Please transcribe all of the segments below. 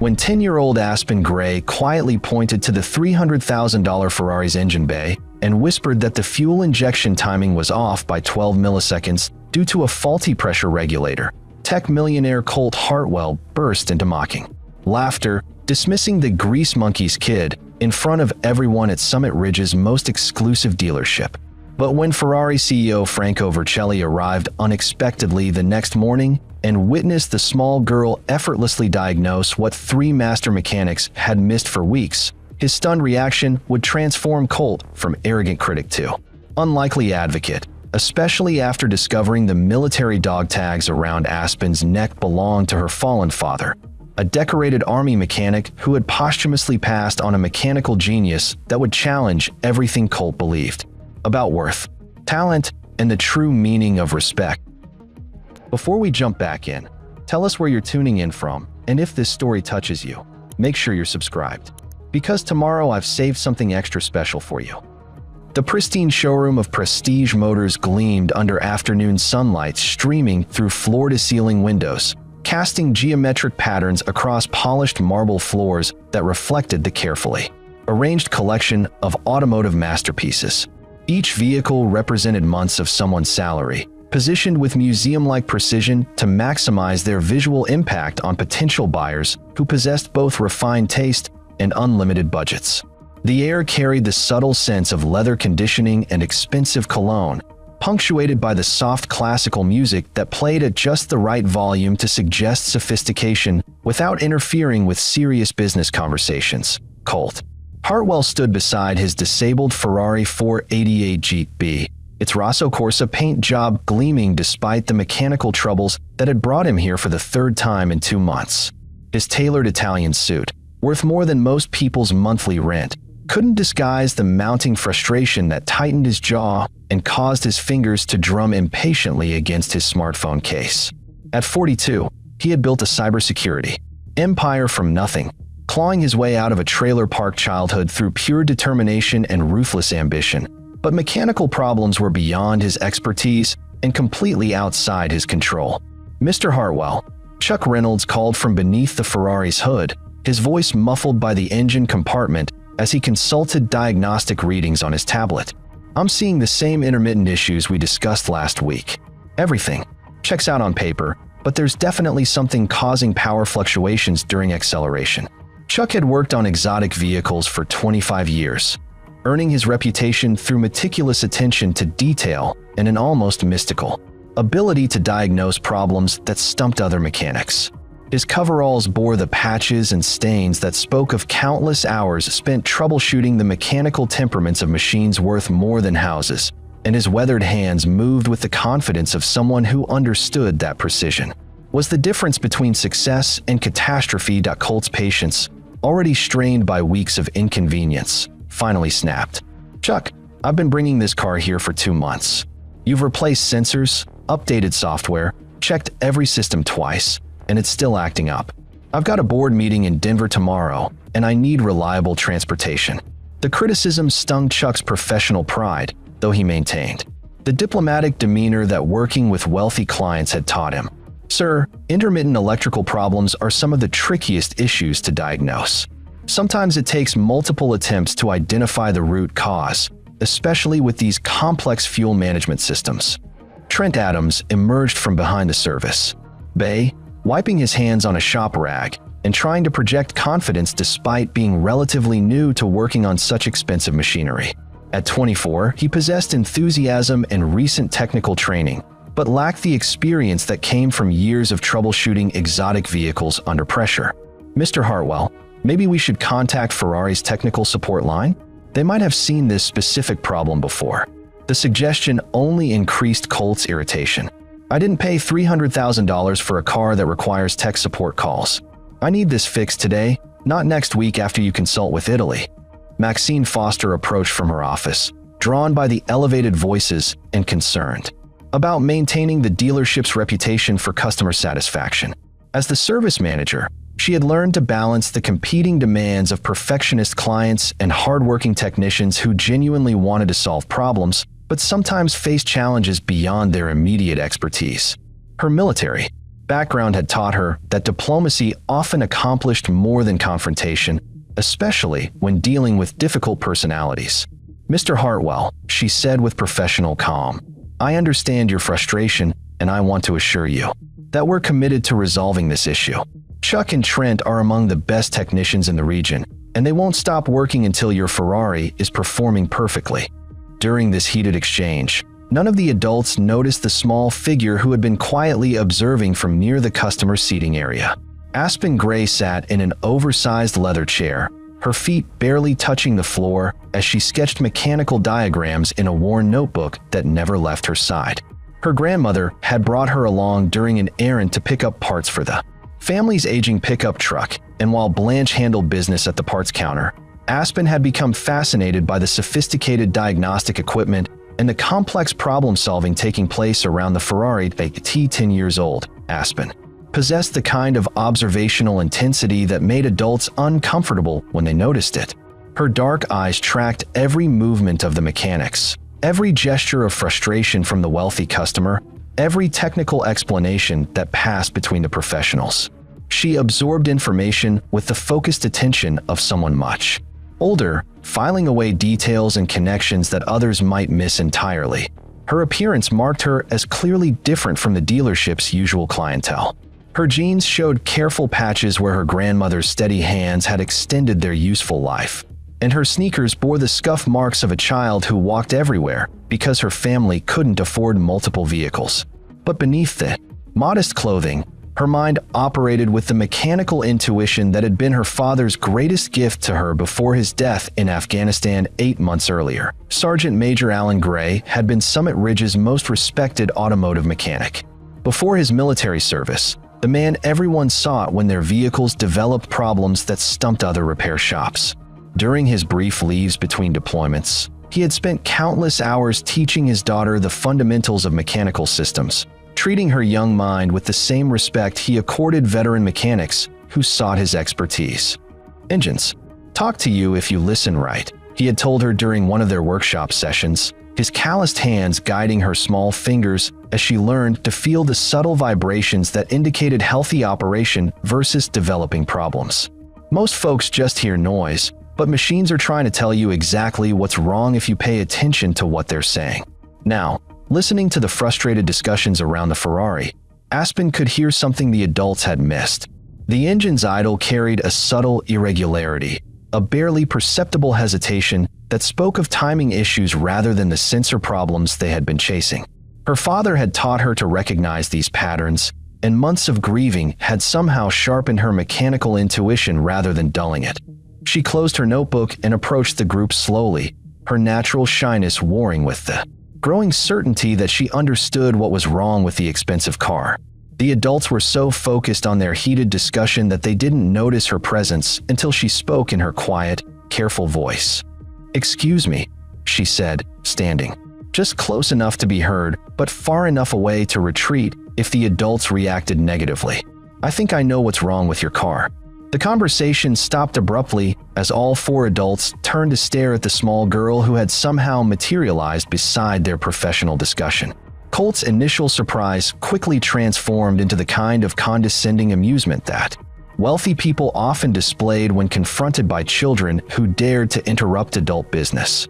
When 10-year-old Aspen Gray quietly pointed to the $300,000 Ferrari's engine bay and whispered that the fuel injection timing was off by 12 milliseconds due to a faulty pressure regulator, tech millionaire Colt Hartwell burst into mocking laughter, dismissing the Grease Monkey's kid in front of everyone at Summit Ridge's most exclusive dealership. But when Ferrari CEO Franco Vercelli arrived unexpectedly the next morning and witnessed the small girl effortlessly diagnose what 3 master mechanics had missed for weeks, his stunned reaction would transform Colt from arrogant critic to unlikely advocate, especially after discovering the military dog tags around Aspen's neck belonged to her fallen father, a decorated army mechanic who had posthumously passed on a mechanical genius that would challenge everything Colt believed about worth, talent, and the true meaning of respect. Before we jump back in, tell us where you're tuning in from, and if this story touches you, make sure you're subscribed, because tomorrow I've saved something extra special for you. The pristine showroom of Prestige Motors gleamed under afternoon sunlight streaming through floor-to-ceiling windows, casting geometric patterns across polished marble floors that reflected the carefully arranged collection of automotive masterpieces. Each vehicle represented months of someone's salary, positioned with museum-like precision to maximize their visual impact on potential buyers who possessed both refined taste and unlimited budgets. The air carried the subtle sense of leather conditioning and expensive cologne, punctuated by the soft classical music that played at just the right volume to suggest sophistication without interfering with serious business conversations. Colt Hartwell stood beside his disabled Ferrari 488 GTB, its Rosso Corsa paint job gleaming despite the mechanical troubles that had brought him here for the 3rd time in 2 months. His tailored Italian suit, worth more than most people's monthly rent, couldn't disguise the mounting frustration that tightened his jaw and caused his fingers to drum impatiently against his smartphone case. At 42, he had built a cybersecurity empire from nothing, clawing his way out of a trailer park childhood through pure determination and ruthless ambition. But mechanical problems were beyond his expertise and completely outside his control. Mr. Hartwell, Chuck Reynolds called from beneath the Ferrari's hood, his voice muffled by the engine compartment as he consulted diagnostic readings on his tablet. I'm seeing the same intermittent issues we discussed last week. Everything checks out on paper, but there's definitely something causing power fluctuations during acceleration. Chuck had worked on exotic vehicles for 25 years, earning his reputation through meticulous attention to detail and an almost mystical ability to diagnose problems that stumped other mechanics. His coveralls bore the patches and stains that spoke of countless hours spent troubleshooting the mechanical temperaments of machines worth more than houses, and his weathered hands moved with the confidence of someone who understood that precision was the difference between success and catastrophe. Colt's patience, already strained by weeks of inconvenience, finally snapped. Chuck, I've been bringing this car here for 2 months. You've replaced sensors, updated software, checked every system twice, and it's still acting up. I've got a board meeting in Denver tomorrow, and I need reliable transportation. The criticism stung Chuck's professional pride, though he maintained the diplomatic demeanor that working with wealthy clients had taught him. Sir, intermittent electrical problems are some of the trickiest issues to diagnose. Sometimes it takes multiple attempts to identify the root cause, especially with these complex fuel management systems. Trent Adams emerged from behind the service bay, wiping his hands on a shop rag and trying to project confidence despite being relatively new to working on such expensive machinery. At 24, he possessed enthusiasm and recent technical training, but lacked the experience that came from years of troubleshooting exotic vehicles under pressure. Mr. Hartwell, maybe we should contact Ferrari's technical support line? They might have seen this specific problem before. The suggestion only increased Colt's irritation. I didn't pay $300,000 for a car that requires tech support calls. I need this fixed today, not next week after you consult with Italy. Maxine Foster approached from her office, drawn by the elevated voices and concerned about maintaining the dealership's reputation for customer satisfaction. As the service manager, she had learned to balance the competing demands of perfectionist clients and hardworking technicians who genuinely wanted to solve problems, but sometimes faced challenges beyond their immediate expertise. Her military Background had taught her that diplomacy often accomplished more than confrontation, especially when dealing with difficult personalities. "Mr. Hartwell," she said with professional calm, "I understand your frustration, and I want to assure you that we're committed to resolving this issue. Chuck and Trent are among the best technicians in the region, and they won't stop working until your Ferrari is performing perfectly." During this heated exchange, none of the adults noticed the small figure who had been quietly observing from near the customer seating area. Aspen Gray sat in an oversized leather chair, her feet barely touching the floor as she sketched mechanical diagrams in a worn notebook that never left her side. Her grandmother had brought her along during an errand to pick up parts for the family's aging pickup truck, and while Blanche handled business at the parts counter, Aspen had become fascinated by the sophisticated diagnostic equipment and the complex problem-solving taking place around the Ferrari. 10 years old, Aspen possessed the kind of observational intensity that made adults uncomfortable when they noticed it. Her dark eyes tracked every movement of the mechanics, every gesture of frustration from the wealthy customer, every technical explanation that passed between the professionals. She absorbed information with the focused attention of someone much older, filing away details and connections that others might miss entirely. Her appearance marked her as clearly different from the dealership's usual clientele. Her jeans showed careful patches where her grandmother's steady hands had extended their useful life, and her sneakers bore the scuff marks of a child who walked everywhere because her family couldn't afford multiple vehicles. But beneath the modest clothing, her mind operated with the mechanical intuition that had been her father's greatest gift to her before his death in Afghanistan 8 months earlier. Sergeant Major Alan Gray had been Summit Ridge's most respected automotive mechanic. Before his military service, the man everyone sought when their vehicles developed problems that stumped other repair shops. During his brief leaves between deployments, he had spent countless hours teaching his daughter the fundamentals of mechanical systems, treating her young mind with the same respect he accorded veteran mechanics who sought his expertise. "Engines talk to you if you listen right," he had told her during one of their workshop sessions, his calloused hands guiding her small fingers as she learned to feel the subtle vibrations that indicated healthy operation versus developing problems. Most folks just hear noise, but machines are trying to tell you exactly what's wrong if you pay attention to what they're saying. Now, listening to the frustrated discussions around the Ferrari, Aspen could hear something the adults had missed. The engine's idle carried a subtle irregularity, a barely perceptible hesitation that spoke of timing issues rather than the sensor problems they had been chasing. Her father had taught her to recognize these patterns, and months of grieving had somehow sharpened her mechanical intuition rather than dulling it. She closed her notebook and approached the group slowly, her natural shyness warring with the growing certainty that she understood what was wrong with the expensive car. The adults were so focused on their heated discussion that they didn't notice her presence until she spoke in her quiet, careful voice. "Excuse me," she said, standing, just close enough to be heard, but far enough away to retreat if the adults reacted negatively. "I think I know what's wrong with your car." The conversation stopped abruptly as all 4 adults turned to stare at the small girl who had somehow materialized beside their professional discussion. Colt's initial surprise quickly transformed into the kind of condescending amusement that wealthy people often displayed when confronted by children who dared to interrupt adult business.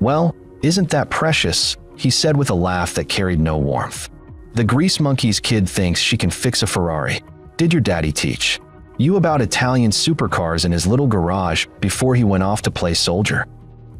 "Well, isn't that precious?" he said with a laugh that carried no warmth. "The grease monkey's kid thinks she can fix a Ferrari. Did your daddy teach you about Italian supercars in his little garage before he went off to play soldier?"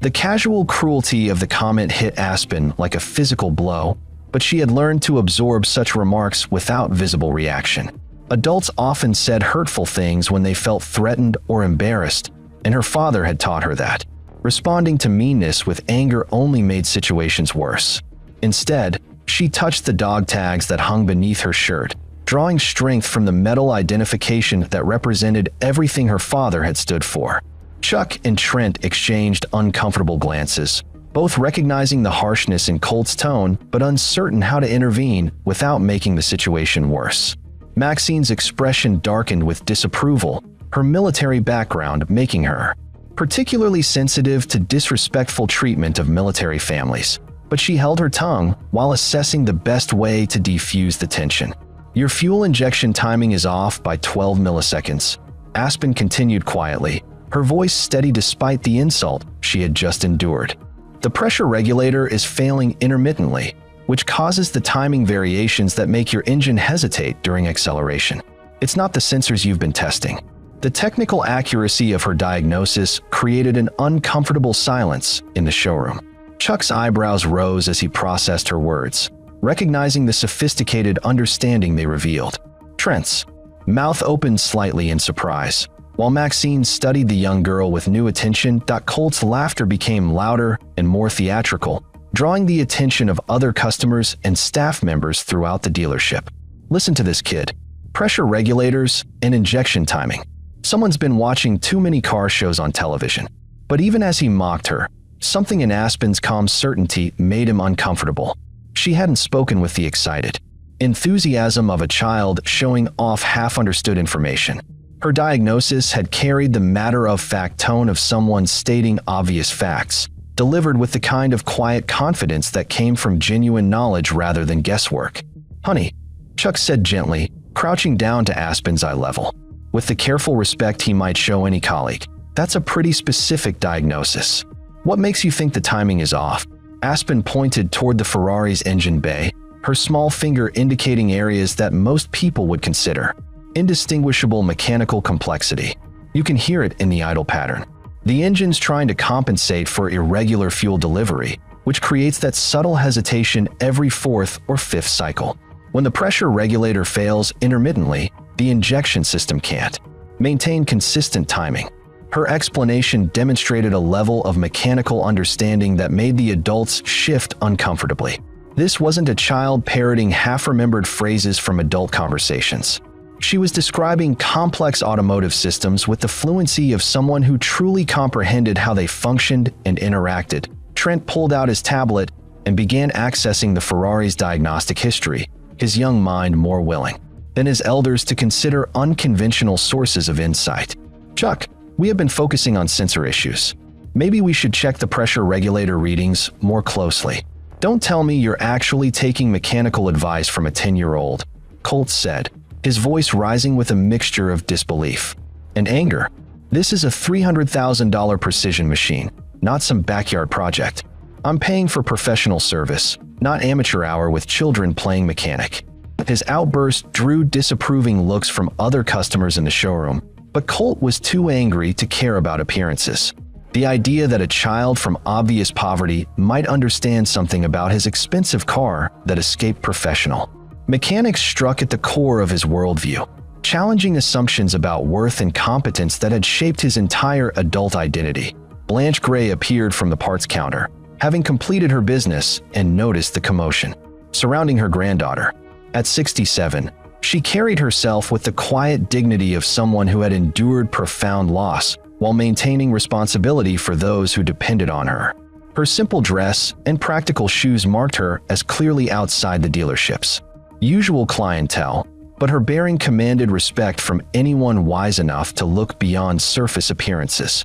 The casual cruelty of the comment hit Aspen like a physical blow, but she had learned to absorb such remarks without visible reaction. Adults often said hurtful things when they felt threatened or embarrassed, and her father had taught her that responding to meanness with anger only made situations worse. Instead, she touched the dog tags that hung beneath her shirt, drawing strength from the metal identification that represented everything her father had stood for. Chuck and Trent exchanged uncomfortable glances, both recognizing the harshness in Colt's tone but uncertain how to intervene without making the situation worse. Maxine's expression darkened with disapproval, her military background making her particularly sensitive to disrespectful treatment of military families, but she held her tongue while assessing the best way to defuse the tension. Your fuel injection timing is off by 12 milliseconds. Aspen continued quietly, her voice steady despite the insult she had just endured. The pressure regulator is failing intermittently, which causes the timing variations that make your engine hesitate during acceleration. It's not the sensors you've been testing. The technical accuracy of her diagnosis created an uncomfortable silence in the showroom. Chuck's eyebrows rose as he processed her words, recognizing the sophisticated understanding they revealed. Trent's mouth opened slightly in surprise. While Maxine studied the young girl with new attention, Colt's laughter became louder and more theatrical, drawing the attention of other customers and staff members throughout the dealership. Listen to this kid. Pressure regulators and injection timing. Someone's been watching too many car shows on television. But even as he mocked her, something in Aspen's calm certainty made him uncomfortable. She hadn't spoken with the excited enthusiasm of a child showing off half-understood information. Her diagnosis had carried the matter-of-fact tone of someone stating obvious facts, delivered with the kind of quiet confidence that came from genuine knowledge rather than guesswork. "Honey," Chuck said gently, crouching down to Aspen's eye level. With the careful respect he might show any colleague, "That's a pretty specific diagnosis. What makes you think the timing is off?" Aspen pointed toward the Ferrari's engine bay, her small finger indicating areas that most people would consider indistinguishable mechanical complexity. You can hear it in the idle pattern. The engine's trying to compensate for irregular fuel delivery, which creates that subtle hesitation every fourth or fifth cycle. When the pressure regulator fails intermittently, the injection system can't maintain consistent timing. Her explanation demonstrated a level of mechanical understanding that made the adults shift uncomfortably. This wasn't a child parroting half-remembered phrases from adult conversations. She was describing complex automotive systems with the fluency of someone who truly comprehended how they functioned and interacted. Trent pulled out his tablet and began accessing the Ferrari's diagnostic history, his young mind more willing than his elders to consider unconventional sources of insight. "Chuck, we have been focusing on sensor issues. Maybe we should check the pressure regulator readings more closely." "Don't tell me you're actually taking mechanical advice from a 10-year-old, Colt said, his voice rising with a mixture of disbelief and anger. "This is a $300,000 precision machine, not some backyard project. I'm paying for professional service, not amateur hour with children playing mechanic." His outburst drew disapproving looks from other customers in the showroom, but Colt was too angry to care about appearances. The idea that a child from obvious poverty might understand something about his expensive car that escaped professional mechanics struck at the core of his worldview, challenging assumptions about worth and competence that had shaped his entire adult identity. Blanche Gray appeared from the parts counter, having completed her business and noticed the commotion surrounding her granddaughter. At 67, she carried herself with the quiet dignity of someone who had endured profound loss while maintaining responsibility for those who depended on her. Her simple dress and practical shoes marked her as clearly outside the dealership's usual clientele, but her bearing commanded respect from anyone wise enough to look beyond surface appearances.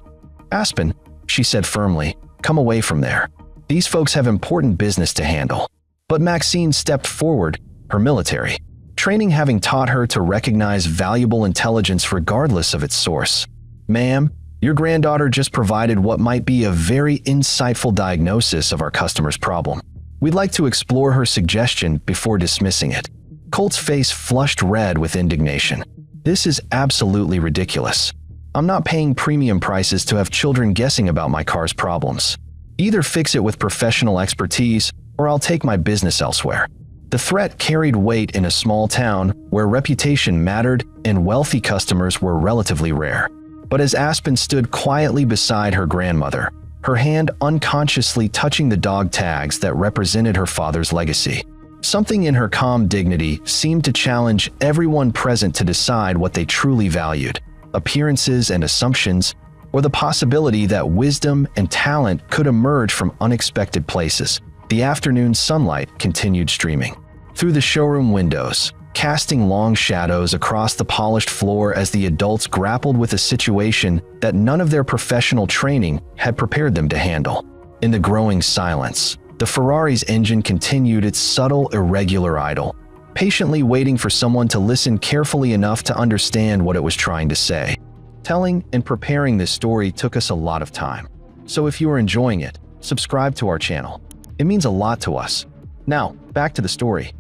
"Aspen," she said firmly, "come away from there. These folks have important business to handle." But Maxine stepped forward, her military training having taught her to recognize valuable intelligence regardless of its source. "Ma'am, your granddaughter just provided what might be a very insightful diagnosis of our customer's problem. We'd like to explore her suggestion before dismissing it." Colt's face flushed red with indignation. "This is absolutely ridiculous. I'm not paying premium prices to have children guessing about my car's problems. Either fix it with professional expertise, or I'll take my business elsewhere." The threat carried weight in a small town where reputation mattered and wealthy customers were relatively rare. But as Aspen stood quietly beside her grandmother, her hand unconsciously touching the dog tags that represented her father's legacy, something in her calm dignity seemed to challenge everyone present to decide what they truly valued: appearances and assumptions, or the possibility that wisdom and talent could emerge from unexpected places. The afternoon sunlight continued streaming through the showroom windows, casting long shadows across the polished floor as the adults grappled with a situation that none of their professional training had prepared them to handle. In the growing silence, the Ferrari's engine continued its subtle, irregular idle, patiently waiting for someone to listen carefully enough to understand what it was trying to say. Telling and preparing this story took us a lot of time. So if you are enjoying it, subscribe to our channel. It means a lot to us. Now, back to the story.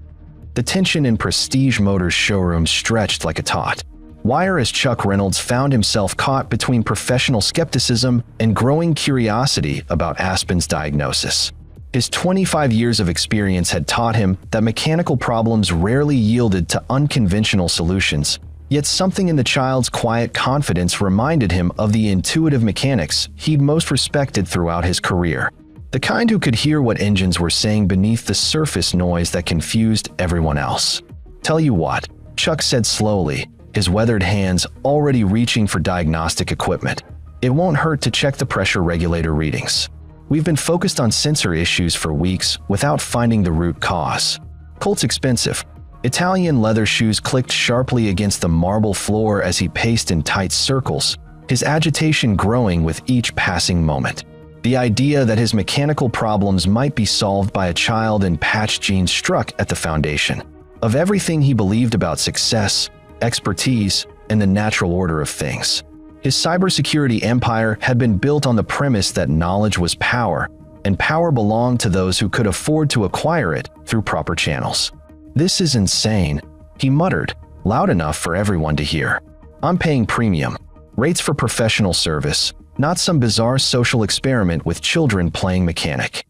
The tension in Prestige Motors showroom stretched like a taut wire as Chuck Reynolds found himself caught between professional skepticism and growing curiosity about Aspen's diagnosis. His 25 years of experience had taught him that mechanical problems rarely yielded to unconventional solutions, yet something in the child's quiet confidence reminded him of the intuitive mechanics he'd most respected throughout his career. The kind who could hear what engines were saying beneath the surface noise that confused everyone else. "Tell you what," Chuck said slowly, his weathered hands already reaching for diagnostic equipment. "It won't hurt to check the pressure regulator readings. We've been focused on sensor issues for weeks without finding the root cause." Colt's expensive Italian leather shoes clicked sharply against the marble floor as he paced in tight circles, his agitation growing with each passing moment. The idea that his mechanical problems might be solved by a child in patched jeans struck at the foundation of everything he believed about success, expertise, and the natural order of things. His cybersecurity empire had been built on the premise that knowledge was power, and power belonged to those who could afford to acquire it through proper channels. "This is insane," he muttered, loud enough for everyone to hear. "I'm paying premium rates for professional service, not some bizarre social experiment with children playing mechanic."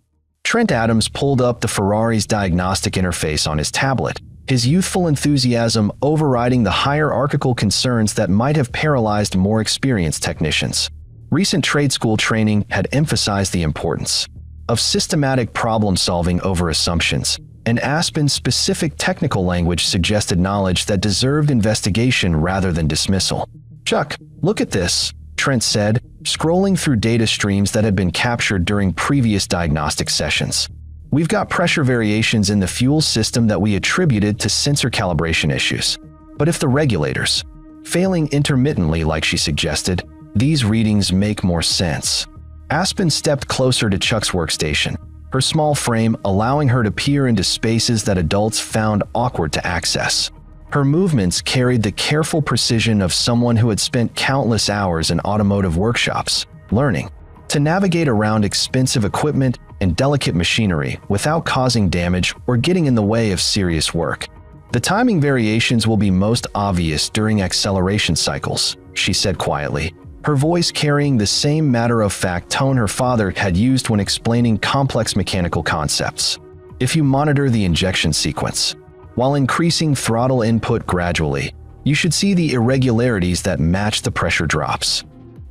Trent Adams pulled up the Ferrari's diagnostic interface on his tablet, his youthful enthusiasm overriding the hierarchical concerns that might have paralyzed more experienced technicians. Recent trade school training had emphasized the importance of systematic problem-solving over assumptions, and Aspen's specific technical language suggested knowledge that deserved investigation rather than dismissal. "Chuck, look at this," Trent said, scrolling through data streams that had been captured during previous diagnostic sessions. "We've got pressure variations in the fuel system that we attributed to sensor calibration issues. But if the regulators failing intermittently like she suggested, these readings make more sense." Aspen stepped closer to Chuck's workstation, her small frame allowing her to peer into spaces that adults found awkward to access. Her movements carried the careful precision of someone who had spent countless hours in automotive workshops, learning to navigate around expensive equipment and delicate machinery without causing damage or getting in the way of serious work. "The timing variations will be most obvious during acceleration cycles," she said quietly, her voice carrying the same matter-of-fact tone her father had used when explaining complex mechanical concepts. "If you monitor the injection sequence, while increasing throttle input gradually, you should see the irregularities that match the pressure drops."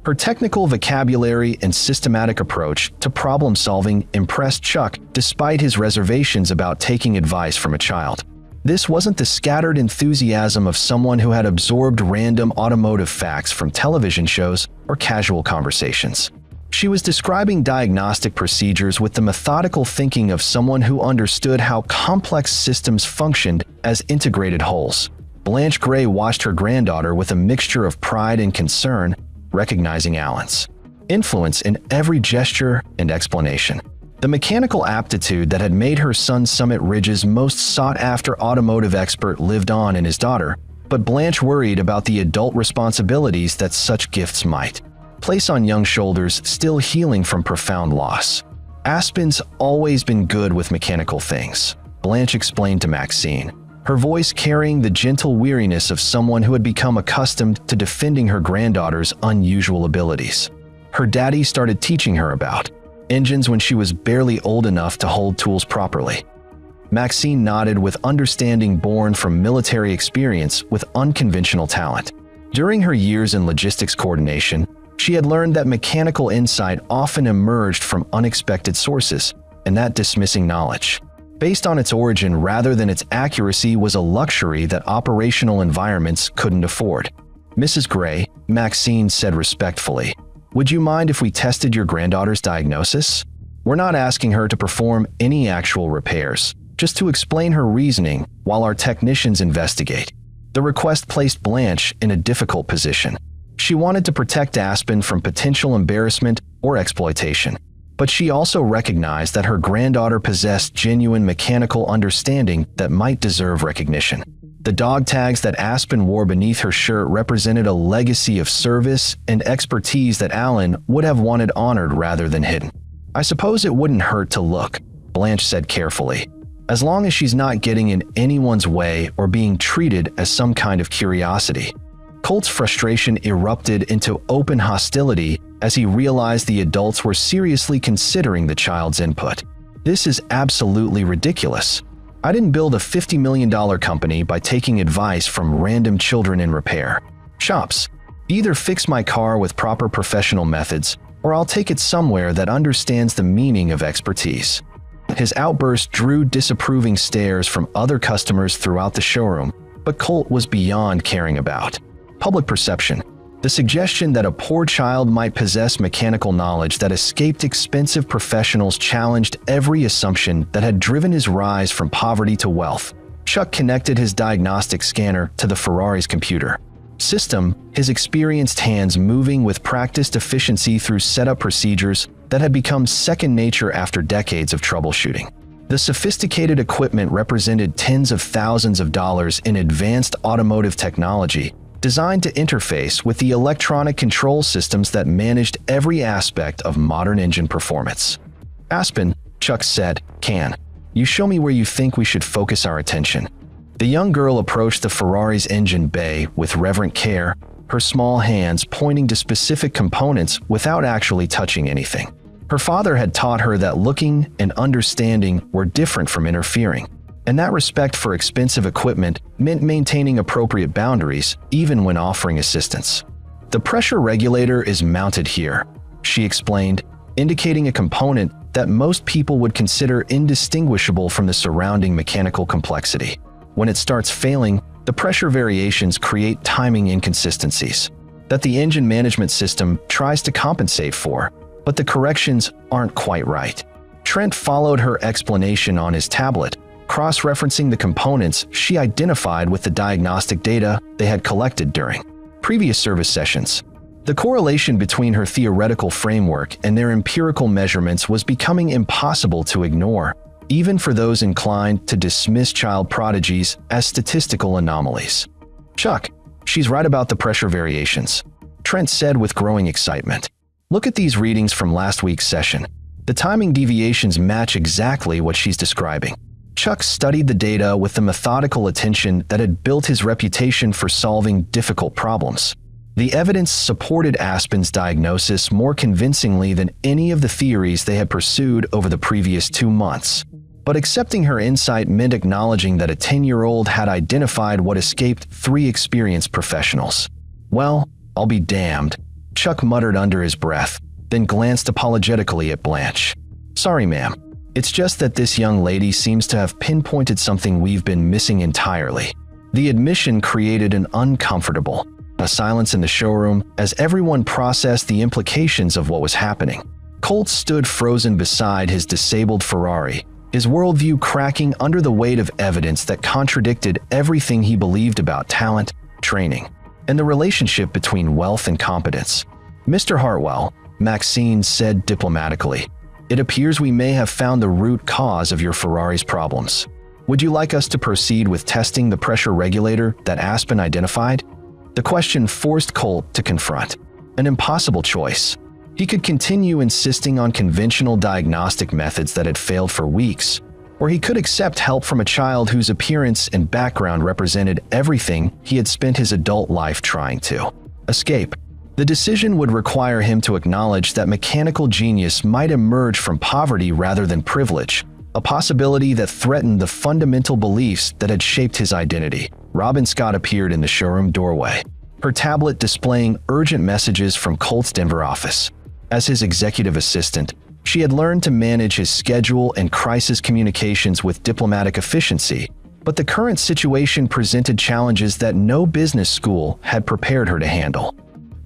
Her technical vocabulary and systematic approach to problem-solving impressed Chuck despite his reservations about taking advice from a child. This wasn't the scattered enthusiasm of someone who had absorbed random automotive facts from television shows or casual conversations. She was describing diagnostic procedures with the methodical thinking of someone who understood how complex systems functioned as integrated wholes. Blanche Gray watched her granddaughter with a mixture of pride and concern, recognizing Alan's influence in every gesture and explanation. The mechanical aptitude that had made her son Summit Ridge's most sought-after automotive expert lived on in his daughter, but Blanche worried about the adult responsibilities that such gifts might place on young shoulders still healing from profound loss. "Aspen's always been good with mechanical things," Blanche explained to Maxine, her voice carrying the gentle weariness of someone who had become accustomed to defending her granddaughter's unusual abilities. "Her daddy started teaching her about engines when she was barely old enough to hold tools properly." Maxine nodded with understanding born from military experience with unconventional talent. During her years in logistics coordination, she had learned that mechanical insight often emerged from unexpected sources, and that dismissing knowledge based on its origin rather than its accuracy was a luxury that operational environments couldn't afford. "Mrs. Gray," Maxine said respectfully, "would you mind if we tested your granddaughter's diagnosis? We're not asking her to perform any actual repairs, just to explain her reasoning while our technicians investigate." The request placed Blanche in a difficult position. She wanted to protect Aspen from potential embarrassment or exploitation, But she also recognized that her granddaughter possessed genuine mechanical understanding that might deserve recognition. The dog tags that Aspen wore beneath her shirt represented a legacy of service and expertise that Alan would have wanted honored rather than hidden. "I suppose it wouldn't hurt to look," Blanche said carefully, "as long as she's not getting in anyone's way or being treated as some kind of curiosity." Colt's frustration erupted into open hostility as he realized the adults were seriously considering the child's input. "This is absolutely ridiculous. I didn't build a $50 million company by taking advice from random children in repair shops. Either fix my car with proper professional methods, or I'll take it somewhere that understands the meaning of expertise." His outburst drew disapproving stares from other customers throughout the showroom, but Colt was beyond caring about public perception. The suggestion that a poor child might possess mechanical knowledge that escaped expensive professionals challenged every assumption that had driven his rise from poverty to wealth. Chuck connected his diagnostic scanner to the Ferrari's computer system, his experienced hands moving with practiced efficiency through setup procedures that had become second nature after decades of troubleshooting. The sophisticated equipment represented tens of thousands of dollars in advanced automotive technology, designed to interface with the electronic control systems that managed every aspect of modern engine performance. "Aspen," Chuck said, "can you show me where you think we should focus our attention?" The young girl approached the Ferrari's engine bay with reverent care, her small hands pointing to specific components without actually touching anything. Her father had taught her that looking and understanding were different from interfering, and that respect for expensive equipment meant maintaining appropriate boundaries even when offering assistance. "The pressure regulator is mounted here," she explained, indicating a component that most people would consider indistinguishable from the surrounding mechanical complexity. When it starts failing, the pressure variations create timing inconsistencies that the engine management system tries to compensate for, but the corrections aren't quite right. Trent followed her explanation on his tablet, cross-referencing the components she identified with the diagnostic data they had collected during previous service sessions. The correlation between her theoretical framework and their empirical measurements was becoming impossible to ignore, even for those inclined to dismiss child prodigies as statistical anomalies. "Chuck, she's right about the pressure variations," Trent said with growing excitement. "Look at these readings from last week's session. The timing deviations match exactly what she's describing." Chuck studied the data with the methodical attention that had built his reputation for solving difficult problems. The evidence supported Aspen's diagnosis more convincingly than any of the theories they had pursued over the previous 2 months. But accepting her insight meant acknowledging that a 10-year-old had identified what escaped 3 experienced professionals. "Well, I'll be damned," Chuck muttered under his breath, then glanced apologetically at Blanche. "Sorry, ma'am. It's just that this young lady seems to have pinpointed something we've been missing entirely." The admission created an uncomfortable silence in the showroom as everyone processed the implications of what was happening. Colt stood frozen beside his disabled Ferrari, his worldview cracking under the weight of evidence that contradicted everything he believed about talent, training, and the relationship between wealth and competence. "Mr. Hartwell," Maxine said diplomatically, "it appears we may have found the root cause of your Ferrari's problems. Would you like us to proceed with testing the pressure regulator that Aspen identified?" The question forced Colt to confront an impossible choice. He could continue insisting on conventional diagnostic methods that had failed for weeks, or he could accept help from a child whose appearance and background represented everything he had spent his adult life trying to escape. The decision would require him to acknowledge that mechanical genius might emerge from poverty rather than privilege, a possibility that threatened the fundamental beliefs that had shaped his identity. Robin Scott appeared in the showroom doorway, her tablet displaying urgent messages from Colt's Denver office. As his executive assistant, she had learned to manage his schedule and crisis communications with diplomatic efficiency, but the current situation presented challenges that no business school had prepared her to handle.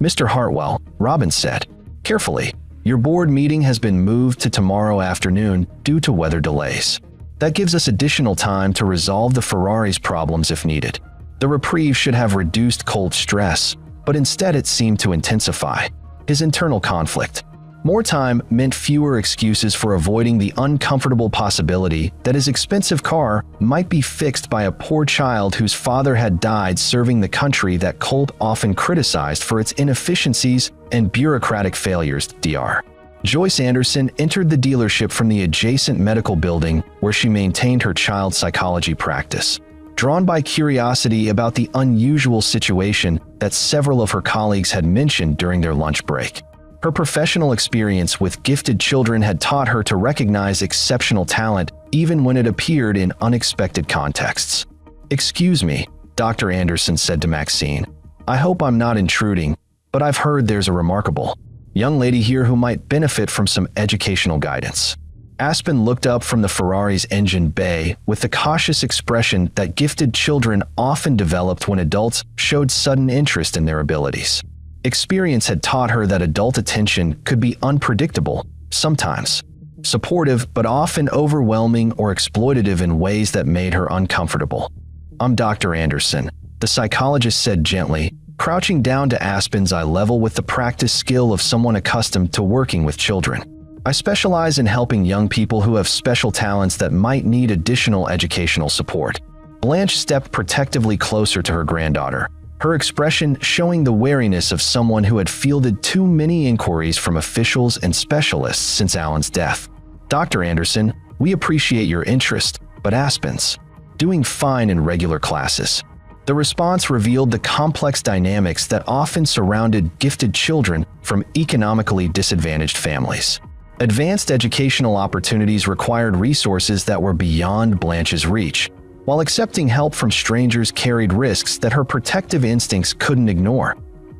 "Mr. Hartwell," Robin said, carefully, "your board meeting has been moved to tomorrow afternoon due to weather delays. That gives us additional time to resolve the Ferrari's problems if needed." The reprieve should have reduced Colt's stress, but instead it seemed to intensify his internal conflict. More time meant fewer excuses for avoiding the uncomfortable possibility that his expensive car might be fixed by a poor child whose father had died serving the country that Colt often criticized for its inefficiencies and bureaucratic failures. Dr. Joyce Anderson entered the dealership from the adjacent medical building where she maintained her child psychology practice. Drawn by curiosity about the unusual situation that several of her colleagues had mentioned during their lunch break. Her professional experience with gifted children had taught her to recognize exceptional talent even when it appeared in unexpected contexts. "Excuse me," Dr. Anderson said to Maxine. "I hope I'm not intruding, but I've heard there's a remarkable young lady here who might benefit from some educational guidance." Aspen looked up from the Ferrari's engine bay with the cautious expression that gifted children often developed when adults showed sudden interest in their abilities. Experience had taught her that adult attention could be unpredictable, sometimes supportive, but often overwhelming or exploitative in ways that made her uncomfortable. "I'm Dr. Anderson," the psychologist said gently, crouching down to Aspen's eye level with the practiced skill of someone accustomed to working with children. "I specialize in helping young people who have special talents that might need additional educational support." Blanche stepped protectively closer to her granddaughter, her expression showing the wariness of someone who had fielded too many inquiries from officials and specialists since Alan's death. "Dr. Anderson, we appreciate your interest, but Aspen's doing fine in regular classes." The response revealed the complex dynamics that often surrounded gifted children from economically disadvantaged families. Advanced educational opportunities required resources that were beyond Blanche's reach, while accepting help from strangers carried risks that her protective instincts couldn't ignore.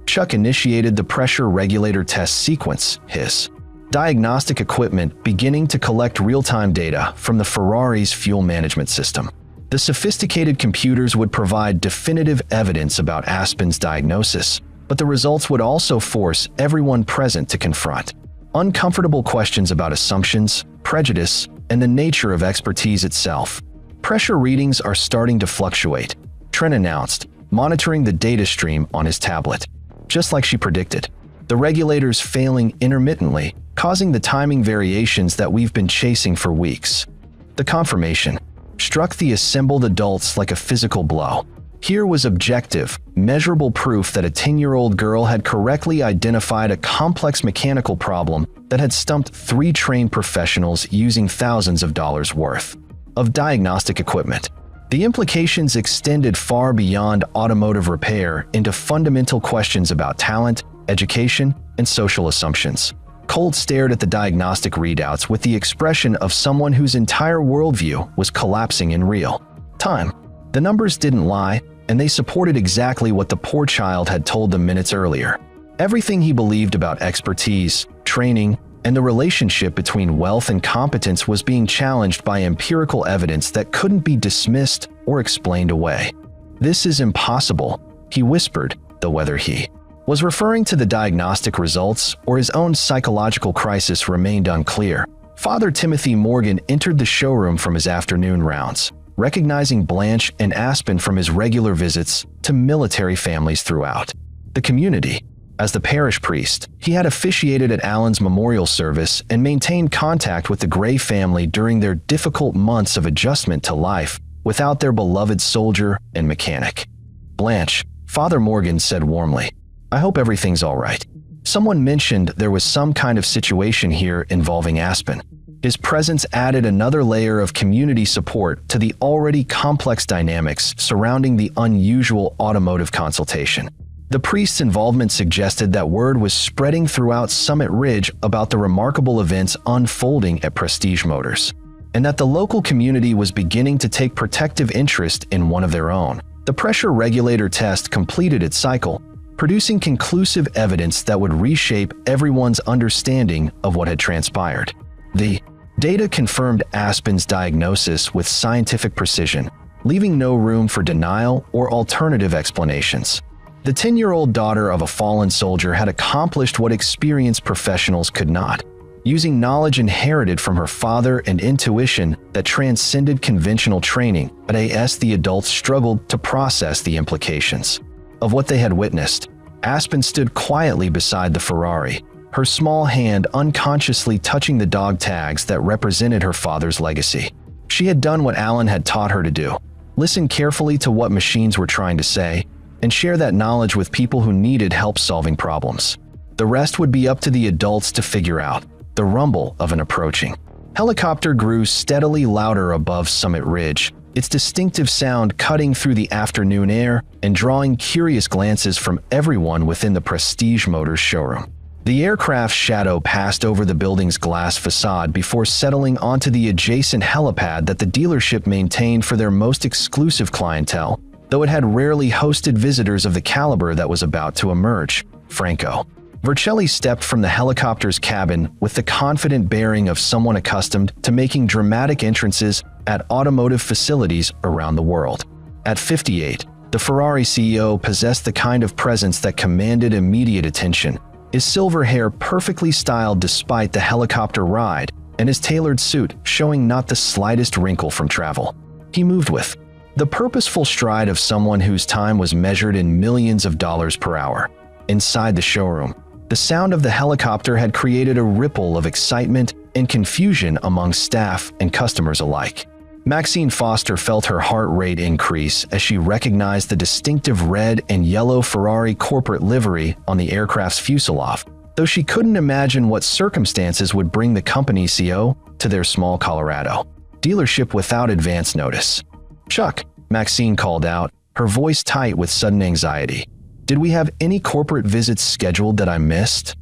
Chuck initiated the pressure regulator test sequence, his diagnostic equipment beginning to collect real-time data from the Ferrari's fuel management system. The sophisticated computers would provide definitive evidence about Aspen's diagnosis, but the results would also force everyone present to confront uncomfortable questions about assumptions, prejudice, and the nature of expertise itself. "Pressure readings are starting to fluctuate," Trent announced, monitoring the data stream on his tablet. Just like she predicted, the regulators failing intermittently, causing the timing variations that we've been chasing for weeks. The confirmation struck the assembled adults like a physical blow. Here was objective, measurable proof that a 10-year-old girl had correctly identified a complex mechanical problem that had stumped 3 trained professionals using thousands of dollars worth of diagnostic equipment. The implications extended far beyond automotive repair into fundamental questions about talent, education, and social assumptions. Colt stared at the diagnostic readouts with the expression of someone whose entire worldview was collapsing in real time. The numbers didn't lie, and they supported exactly what the poor child had told them minutes earlier. Everything he believed about expertise, training, and the relationship between wealth and competence was being challenged by empirical evidence that couldn't be dismissed or explained away. "This is impossible," he whispered, though whether he was referring to the diagnostic results or his own psychological crisis remained unclear. Father Timothy Morgan entered the showroom from his afternoon rounds, recognizing Blanche and Aspen from his regular visits to military families throughout the community. As the parish priest, he had officiated at Alan's memorial service and maintained contact with the Gray family during their difficult months of adjustment to life without their beloved soldier and mechanic. "Blanche," Father Morgan said warmly, "I hope everything's all right. Someone mentioned there was some kind of situation here involving Aspen." His presence added another layer of community support to the already complex dynamics surrounding the unusual automotive consultation. The priest's involvement suggested that word was spreading throughout Summit Ridge about the remarkable events unfolding at Prestige Motors, and that the local community was beginning to take protective interest in one of their own. The pressure regulator test completed its cycle, producing conclusive evidence that would reshape everyone's understanding of what had transpired. The data confirmed Aspen's diagnosis with scientific precision, leaving no room for denial or alternative explanations. The 10-year-old daughter of a fallen soldier had accomplished what experienced professionals could not, using knowledge inherited from her father and intuition that transcended conventional training. But as the adults struggled to process the implications of what they had witnessed, Aspen stood quietly beside the Ferrari, her small hand unconsciously touching the dog tags that represented her father's legacy. She had done what Alan had taught her to do: listen carefully to what machines were trying to say, and share that knowledge with people who needed help solving problems. The rest would be up to the adults to figure out. The rumble of an approaching helicopter grew steadily louder above Summit Ridge, its distinctive sound cutting through the afternoon air and drawing curious glances from everyone within the Prestige Motors showroom. The aircraft's shadow passed over the building's glass facade before settling onto the adjacent helipad that the dealership maintained for their most exclusive clientele, though it had rarely hosted visitors of the caliber that was about to emerge. Franco Vercelli stepped from the helicopter's cabin with the confident bearing of someone accustomed to making dramatic entrances at automotive facilities around the world. At 58, the Ferrari CEO possessed the kind of presence that commanded immediate attention, his silver hair perfectly styled despite the helicopter ride, and his tailored suit showing not the slightest wrinkle from travel. He moved with the purposeful stride of someone whose time was measured in millions of dollars per hour. Inside the showroom, the sound of the helicopter had created a ripple of excitement and confusion among staff and customers alike. Maxine Foster felt her heart rate increase as she recognized the distinctive red and yellow Ferrari corporate livery on the aircraft's fuselage, though she couldn't imagine what circumstances would bring the company's CEO to their small Colorado dealership without advance notice. "Chuck," Maxine called out, her voice tight with sudden anxiety. "Did we have any corporate visits scheduled that I missed?"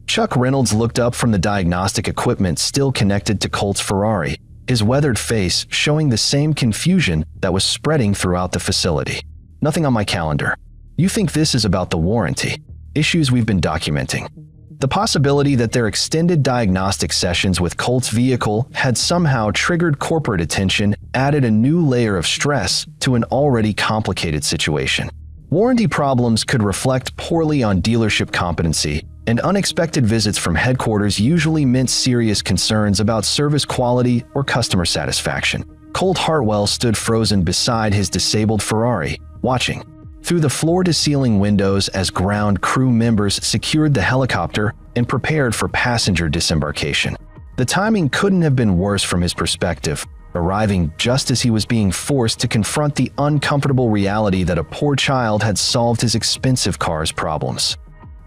Chuck Reynolds looked up from the diagnostic equipment still connected to Colt's Ferrari, his weathered face showing the same confusion that was spreading throughout the facility. "Nothing on my calendar. You think this is about the warranty issues we've been documenting?" The possibility that their extended diagnostic sessions with Colt's vehicle had somehow triggered corporate attention added a new layer of stress to an already complicated situation. Warranty problems could reflect poorly on dealership competency, and unexpected visits from headquarters usually meant serious concerns about service quality or customer satisfaction. Colt Hartwell stood frozen beside his disabled Ferrari, watching through the floor-to-ceiling windows as ground crew members secured the helicopter and prepared for passenger disembarkation. The timing couldn't have been worse from his perspective, arriving just as he was being forced to confront the uncomfortable reality that a poor child had solved his expensive car's problems.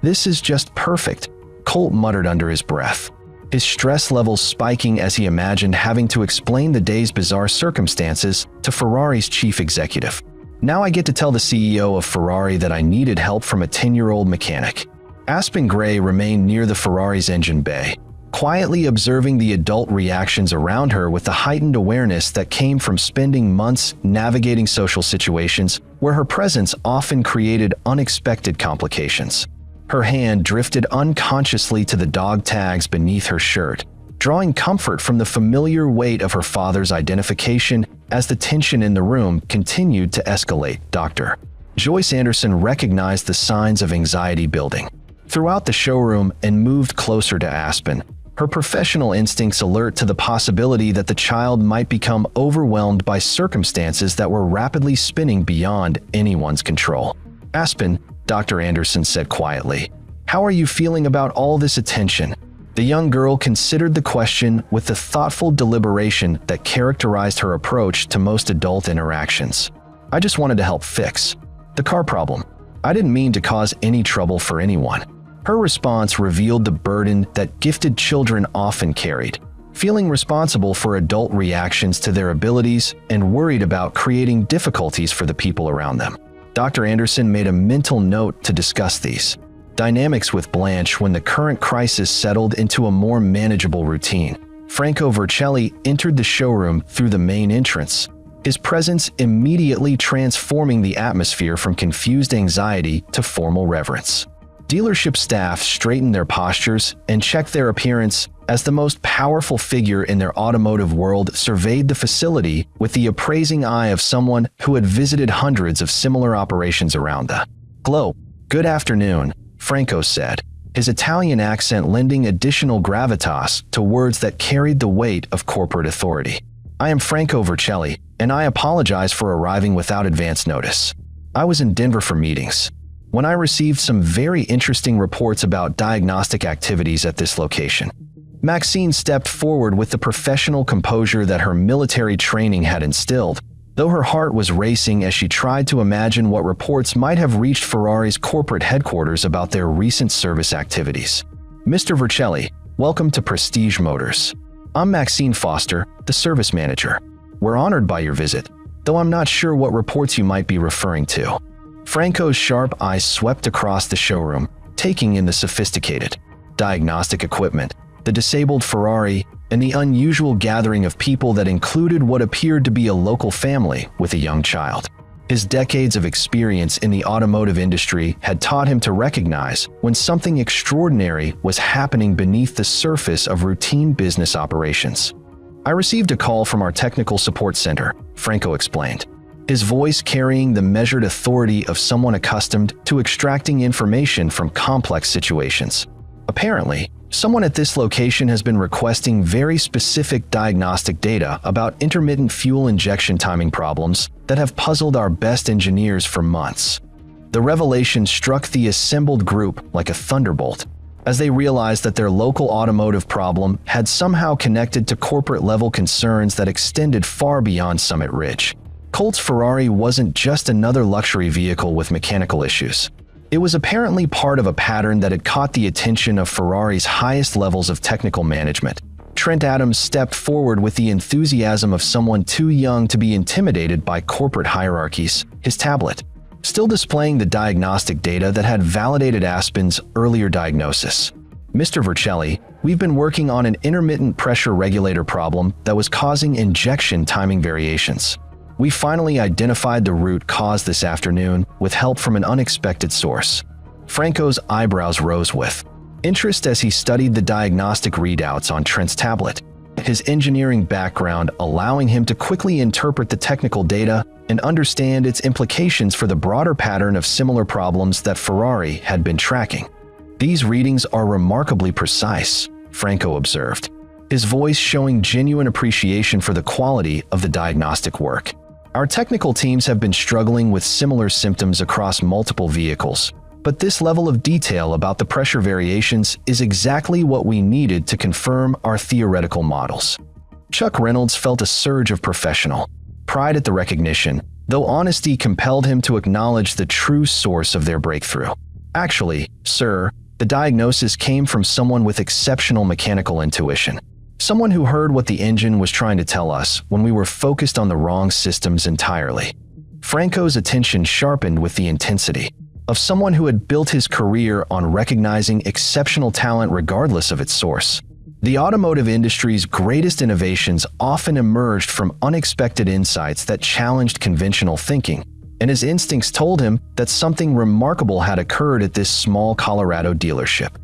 "This is just perfect," Colt muttered under his breath, his stress levels spiking as he imagined having to explain the day's bizarre circumstances to Ferrari's chief executive. "Now I get to tell the CEO of Ferrari that I needed help from a 10-year-old mechanic." Aspen Gray remained near the Ferrari's engine bay, quietly observing the adult reactions around her with the heightened awareness that came from spending months navigating social situations where her presence often created unexpected complications. Her hand drifted unconsciously to the dog tags beneath her shirt, drawing comfort from the familiar weight of her father's identification as the tension in the room continued to escalate. Dr. Joyce Anderson recognized the signs of anxiety building throughout the showroom and moved closer to Aspen, her professional instincts alert to the possibility that the child might become overwhelmed by circumstances that were rapidly spinning beyond anyone's control. "Aspen," Dr. Anderson said quietly, "how are you feeling about all this attention?" The young girl considered the question with the thoughtful deliberation that characterized her approach to most adult interactions. "I just wanted to help fix the car problem. I didn't mean to cause any trouble for anyone." Her response revealed the burden that gifted children often carried, feeling responsible for adult reactions to their abilities and worried about creating difficulties for the people around them. Dr. Anderson made a mental note to discuss these dynamics with Blanche when the current crisis settled into a more manageable routine. Franco Vercelli entered the showroom through the main entrance, his presence immediately transforming the atmosphere from confused anxiety to formal reverence. Dealership staff straightened their postures and checked their appearance as the most powerful figure in their automotive world surveyed the facility with the appraising eye of someone who had visited hundreds of similar operations around the globe. "Good afternoon," Franco said, his Italian accent lending additional gravitas to words that carried the weight of corporate authority. "I am Franco Vercelli, and I apologize for arriving without advance notice. I was in Denver for meetings." when I received some very interesting reports about diagnostic activities at this location. Maxine stepped forward with the professional composure that her military training had instilled, though her heart was racing as she tried to imagine what reports might have reached Ferrari's corporate headquarters about their recent service activities. Mr. Vercelli, welcome to Prestige Motors. I'm Maxine Foster, the service manager. We're honored by your visit, though I'm not sure what reports you might be referring to. Franco's sharp eyes swept across the showroom, taking in the sophisticated diagnostic equipment, the disabled Ferrari, and the unusual gathering of people that included what appeared to be a local family with a young child. His decades of experience in the automotive industry had taught him to recognize when something extraordinary was happening beneath the surface of routine business operations. I received a call from our technical support center, Franco explained, his voice carrying the measured authority of someone accustomed to extracting information from complex situations. Apparently, someone at this location has been requesting very specific diagnostic data about intermittent fuel injection timing problems that have puzzled our best engineers for months. The revelation struck the assembled group like a thunderbolt, as they realized that their local automotive problem had somehow connected to corporate-level concerns that extended far beyond Summit Ridge. Colt's Ferrari wasn't just another luxury vehicle with mechanical issues. It was apparently part of a pattern that had caught the attention of Ferrari's highest levels of technical management. Trent Adams stepped forward with the enthusiasm of someone too young to be intimidated by corporate hierarchies, his tablet still displaying the diagnostic data that had validated Aspen's earlier diagnosis. Mr. Vercelli, we've been working on an intermittent pressure regulator problem that was causing injection timing variations. We finally identified the root cause this afternoon with help from an unexpected source. Franco's eyebrows rose with interest as he studied the diagnostic readouts on Trent's tablet, his engineering background allowing him to quickly interpret the technical data and understand its implications for the broader pattern of similar problems that Ferrari had been tracking. These readings are remarkably precise, Franco observed, his voice showing genuine appreciation for the quality of the diagnostic work. Our technical teams have been struggling with similar symptoms across multiple vehicles, but this level of detail about the pressure variations is exactly what we needed to confirm our theoretical models. Chuck Reynolds felt a surge of professional pride at the recognition, though honesty compelled him to acknowledge the true source of their breakthrough. Actually, sir, the diagnosis came from someone with exceptional mechanical intuition. Someone who heard what the engine was trying to tell us when we were focused on the wrong systems entirely. Franco's attention sharpened with the intensity of someone who had built his career on recognizing exceptional talent regardless of its source. The automotive industry's greatest innovations often emerged from unexpected insights that challenged conventional thinking, and his instincts told him that something remarkable had occurred at this small Colorado dealership.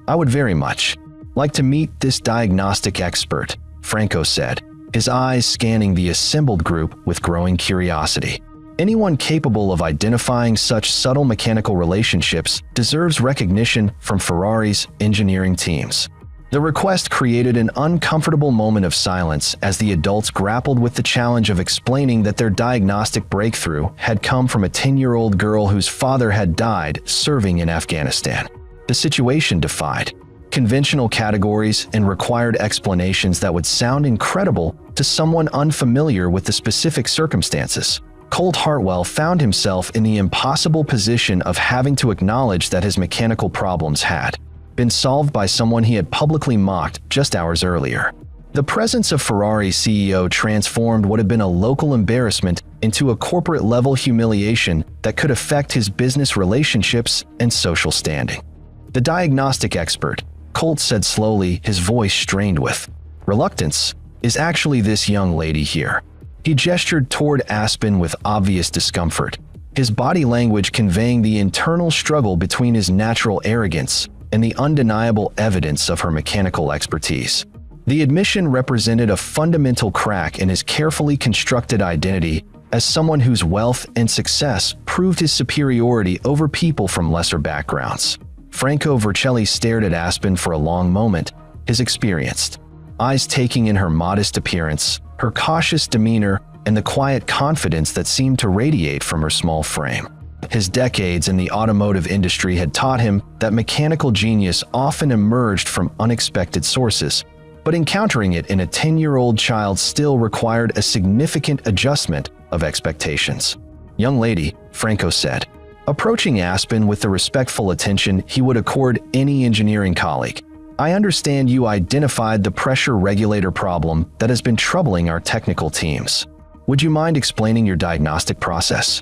I would very much like to meet this diagnostic expert, Franco said, his eyes scanning the assembled group with growing curiosity. Anyone capable of identifying such subtle mechanical relationships deserves recognition from Ferrari's engineering teams. The request created an uncomfortable moment of silence as the adults grappled with the challenge of explaining that their diagnostic breakthrough had come from a 10-year-old girl whose father had died serving in Afghanistan. The situation defied conventional categories and required explanations that would sound incredible to someone unfamiliar with the specific circumstances. Colt Hartwell found himself in the impossible position of having to acknowledge that his mechanical problems had been solved by someone he had publicly mocked just hours earlier. The presence of Ferrari's CEO transformed what had been a local embarrassment into a corporate-level humiliation that could affect his business relationships and social standing. The diagnostic expert, Colt said slowly, his voice strained with reluctance, is actually this young lady here. He gestured toward Aspen with obvious discomfort, his body language conveying the internal struggle between his natural arrogance and the undeniable evidence of her mechanical expertise. The admission represented a fundamental crack in his carefully constructed identity as someone whose wealth and success proved his superiority over people from lesser backgrounds. Franco Vercelli stared at Aspen for a long moment, his experienced eyes taking in her modest appearance, her cautious demeanor, and the quiet confidence that seemed to radiate from her small frame. His decades in the automotive industry had taught him that mechanical genius often emerged from unexpected sources, but encountering it in a 10-year-old child still required a significant adjustment of expectations. "Young lady," Franco said, approaching Aspen with the respectful attention he would accord any engineering colleague, "I understand you identified the pressure regulator problem that has been troubling our technical teams. Would you mind explaining your diagnostic process?"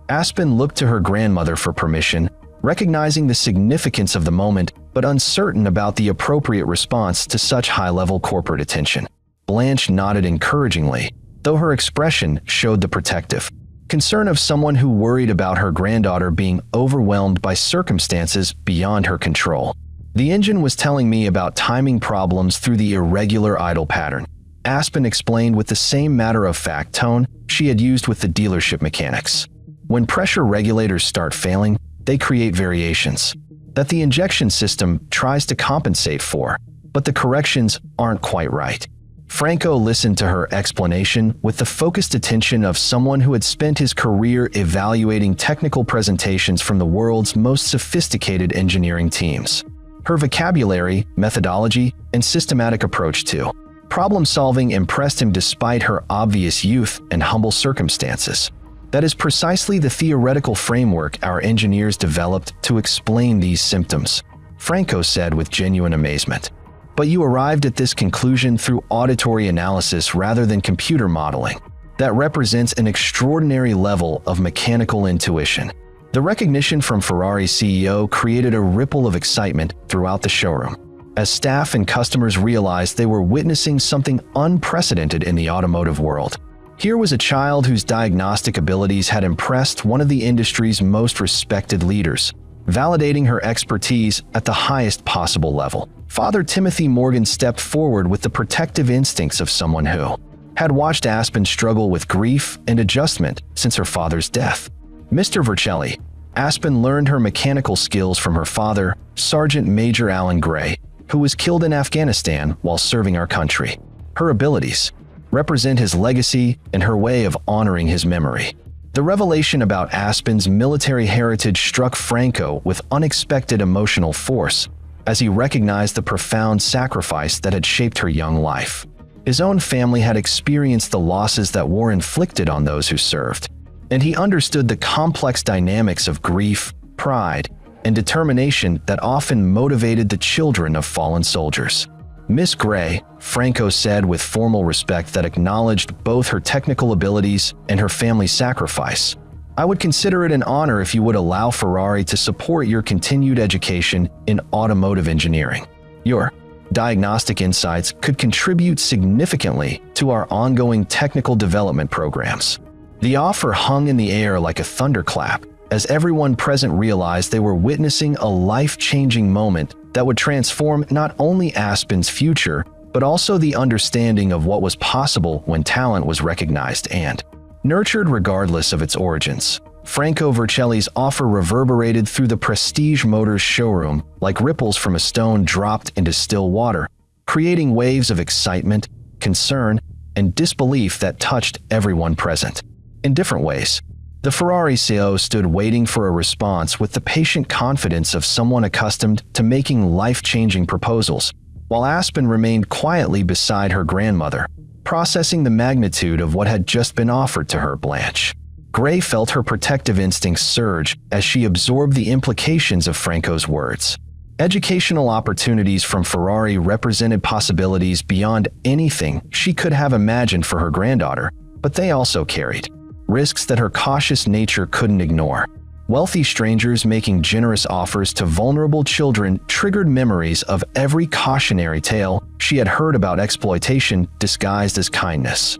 Aspen looked to her grandmother for permission, recognizing the significance of the moment but uncertain about the appropriate response to such high-level corporate attention. Blanche nodded encouragingly, though her expression showed the protective concern of someone who worried about her granddaughter being overwhelmed by circumstances beyond her control. "The engine was telling me about timing problems through the irregular idle pattern," Aspen explained with the same matter-of-fact tone she had used with the dealership mechanics. "When pressure regulators start failing, they create variations that the injection system tries to compensate for, but the corrections aren't quite right." Franco listened to her explanation with the focused attention of someone who had spent his career evaluating technical presentations from the world's most sophisticated engineering teams. Her vocabulary, methodology, and systematic approach to problem-solving impressed him despite her obvious youth and humble circumstances. "That is precisely the theoretical framework our engineers developed to explain these symptoms," Franco said with genuine amazement. "But you arrived at this conclusion through auditory analysis rather than computer modeling. That represents an extraordinary level of mechanical intuition." The recognition from Ferrari's CEO created a ripple of excitement throughout the showroom, as staff and customers realized they were witnessing something unprecedented in the automotive world. Here was a child whose diagnostic abilities had impressed one of the industry's most respected leaders, validating her expertise at the highest possible level. Father Timothy Morgan stepped forward with the protective instincts of someone who had watched Aspen struggle with grief and adjustment since her father's death. "Mr. Vercelli," Aspen learned her mechanical skills from her father, Sergeant Major Alan Gray, who was killed in Afghanistan while serving our country. Her abilities represent his legacy and her way of honoring his memory. The revelation about Aspen's military heritage struck Franco with unexpected emotional force as he recognized the profound sacrifice that had shaped her young life. His own family had experienced the losses that war inflicted on those who served, and he understood the complex dynamics of grief, pride, and determination that often motivated the children of fallen soldiers. "Miss Gray," Franco said with formal respect that acknowledged both her technical abilities and her family's sacrifice, "I would consider it an honor if you would allow Ferrari to support your continued education in automotive engineering. Your diagnostic insights could contribute significantly to our ongoing technical development programs." The offer hung in the air like a thunderclap, as everyone present realized they were witnessing a life-changing moment that would transform not only Aspen's future, but also the understanding of what was possible when talent was recognized and nurtured regardless of its origins. Franco Vercelli's offer reverberated through the Prestige Motors showroom like ripples from a stone dropped into still water, creating waves of excitement, concern, and disbelief that touched everyone present. In different ways, the Ferrari CEO stood waiting for a response with the patient confidence of someone accustomed to making life-changing proposals, while Aspen remained quietly beside her grandmother, processing the magnitude of what had just been offered to her. Blanche Gray felt her protective instincts surge as she absorbed the implications of Franco's words. Educational opportunities from Ferrari represented possibilities beyond anything she could have imagined for her granddaughter, but they also carried risks that her cautious nature couldn't ignore. Wealthy strangers making generous offers to vulnerable children triggered memories of every cautionary tale she had heard about exploitation disguised as kindness.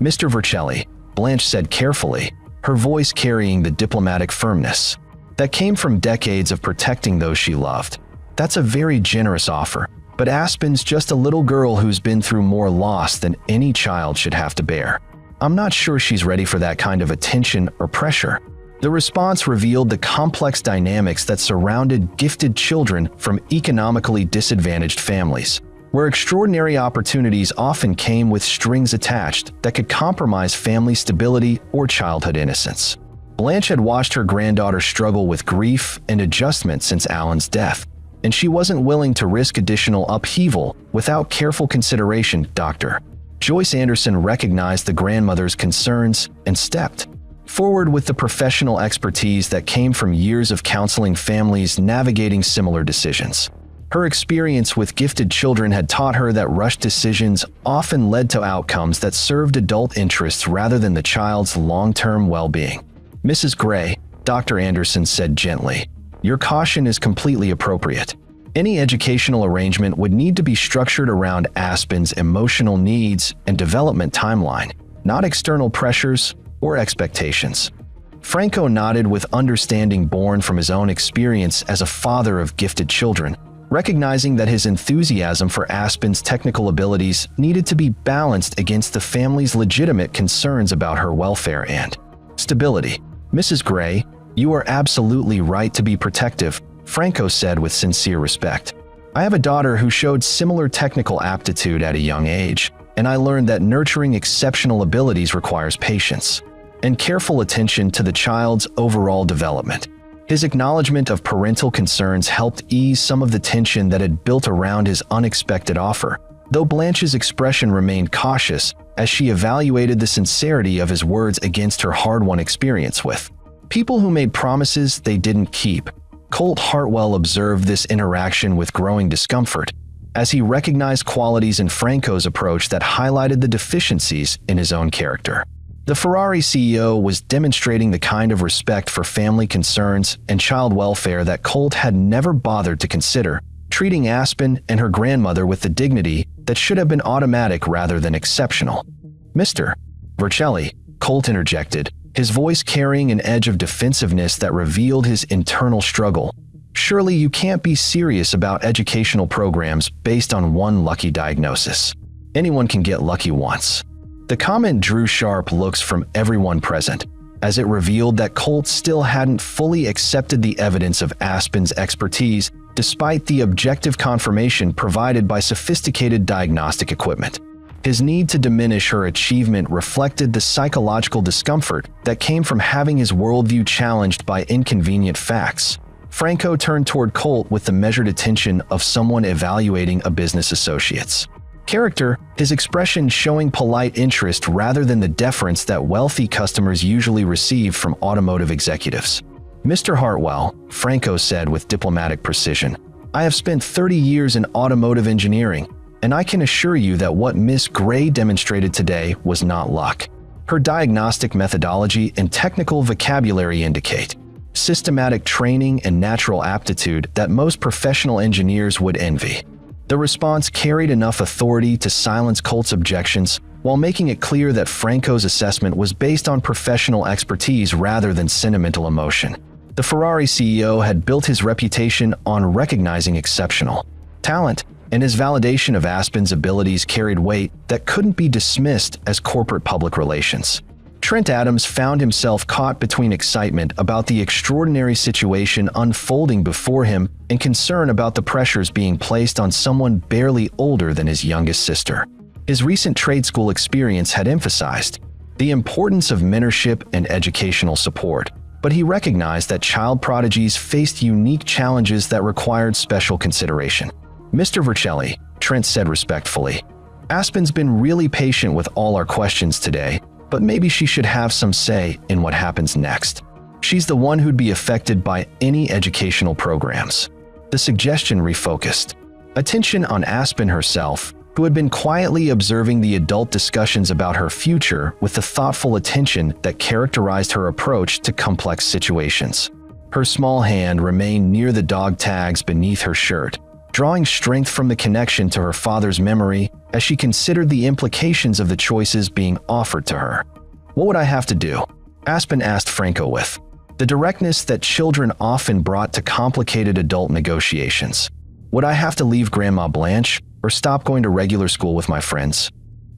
"Mr. Vercelli," Blanche said carefully, her voice carrying the diplomatic firmness that came from decades of protecting those she loved. "That's a very generous offer, but Aspen's just a little girl who's been through more loss than any child should have to bear. I'm not sure she's ready for that kind of attention or pressure." The response revealed the complex dynamics that surrounded gifted children from economically disadvantaged families, where extraordinary opportunities often came with strings attached that could compromise family stability or childhood innocence. Blanche had watched her granddaughter struggle with grief and adjustment since Alan's death, and she wasn't willing to risk additional upheaval without careful consideration. Dr. Joyce Anderson recognized the grandmother's concerns and stepped forward with the professional expertise that came from years of counseling families navigating similar decisions. Her experience with gifted children had taught her that rushed decisions often led to outcomes that served adult interests rather than the child's long-term well-being. "Mrs. Gray," Dr. Anderson said gently, "your caution is completely appropriate. Any educational arrangement would need to be structured around Aspen's emotional needs and development timeline, not external pressures or expectations." Franco nodded with understanding born from his own experience as a father of gifted children, recognizing that his enthusiasm for Aspen's technical abilities needed to be balanced against the family's legitimate concerns about her welfare and stability. "Mrs. Gray, you are absolutely right to be protective," Franco said with sincere respect. "I have a daughter who showed similar technical aptitude at a young age, and I learned that nurturing exceptional abilities requires patience and careful attention to the child's overall development." His acknowledgement of parental concerns helped ease some of the tension that had built around his unexpected offer, though Blanche's expression remained cautious as she evaluated the sincerity of his words against her hard-won experience with people who made promises they didn't keep. Colt Hartwell observed this interaction with growing discomfort, as he recognized qualities in Franco's approach that highlighted the deficiencies in his own character. The Ferrari CEO was demonstrating the kind of respect for family concerns and child welfare that Colt had never bothered to consider, treating Aspen and her grandmother with the dignity that should have been automatic rather than exceptional. "Mr. Vercelli," Colt interjected, his voice carrying an edge of defensiveness that revealed his internal struggle. "Surely you can't be serious about educational programs based on one lucky diagnosis. Anyone can get lucky once." The comment drew sharp looks from everyone present, as it revealed that Colt still hadn't fully accepted the evidence of Aspen's expertise despite the objective confirmation provided by sophisticated diagnostic equipment. His need to diminish her achievement reflected the psychological discomfort that came from having his worldview challenged by inconvenient facts. Franco turned toward Colt with the measured attention of someone evaluating a business associate's character, his expression showing polite interest rather than the deference that wealthy customers usually receive from automotive executives. "Mr. Hartwell," Franco said with diplomatic precision, "I have spent 30 years in automotive engineering, and I can assure you that what Miss Gray demonstrated today was not luck. Her diagnostic methodology and technical vocabulary indicate systematic training and natural aptitude that most professional engineers would envy." The response carried enough authority to silence Colt's objections while making it clear that Franco's assessment was based on professional expertise rather than sentimental emotion. The Ferrari CEO had built his reputation on recognizing exceptional talent, and his validation of Aspen's abilities carried weight that couldn't be dismissed as corporate public relations. Trent Adams found himself caught between excitement about the extraordinary situation unfolding before him and concern about the pressures being placed on someone barely older than his youngest sister. His recent trade school experience had emphasized the importance of mentorship and educational support, but he recognized that child prodigies faced unique challenges that required special consideration. "Mr. Vercelli," Trent said respectfully, "Aspen's been really patient with all our questions today, but maybe she should have some say in what happens next. She's the one who'd be affected by any educational programs." The suggestion refocused attention on Aspen herself, who had been quietly observing the adult discussions about her future with the thoughtful attention that characterized her approach to complex situations. Her small hand remained near the dog tags beneath her shirt, drawing strength from the connection to her father's memory as she considered the implications of the choices being offered to her. "What would I have to do?" Aspen asked Franco with the directness that children often brought to complicated adult negotiations. "Would I have to leave Grandma Blanche or stop going to regular school with my friends?"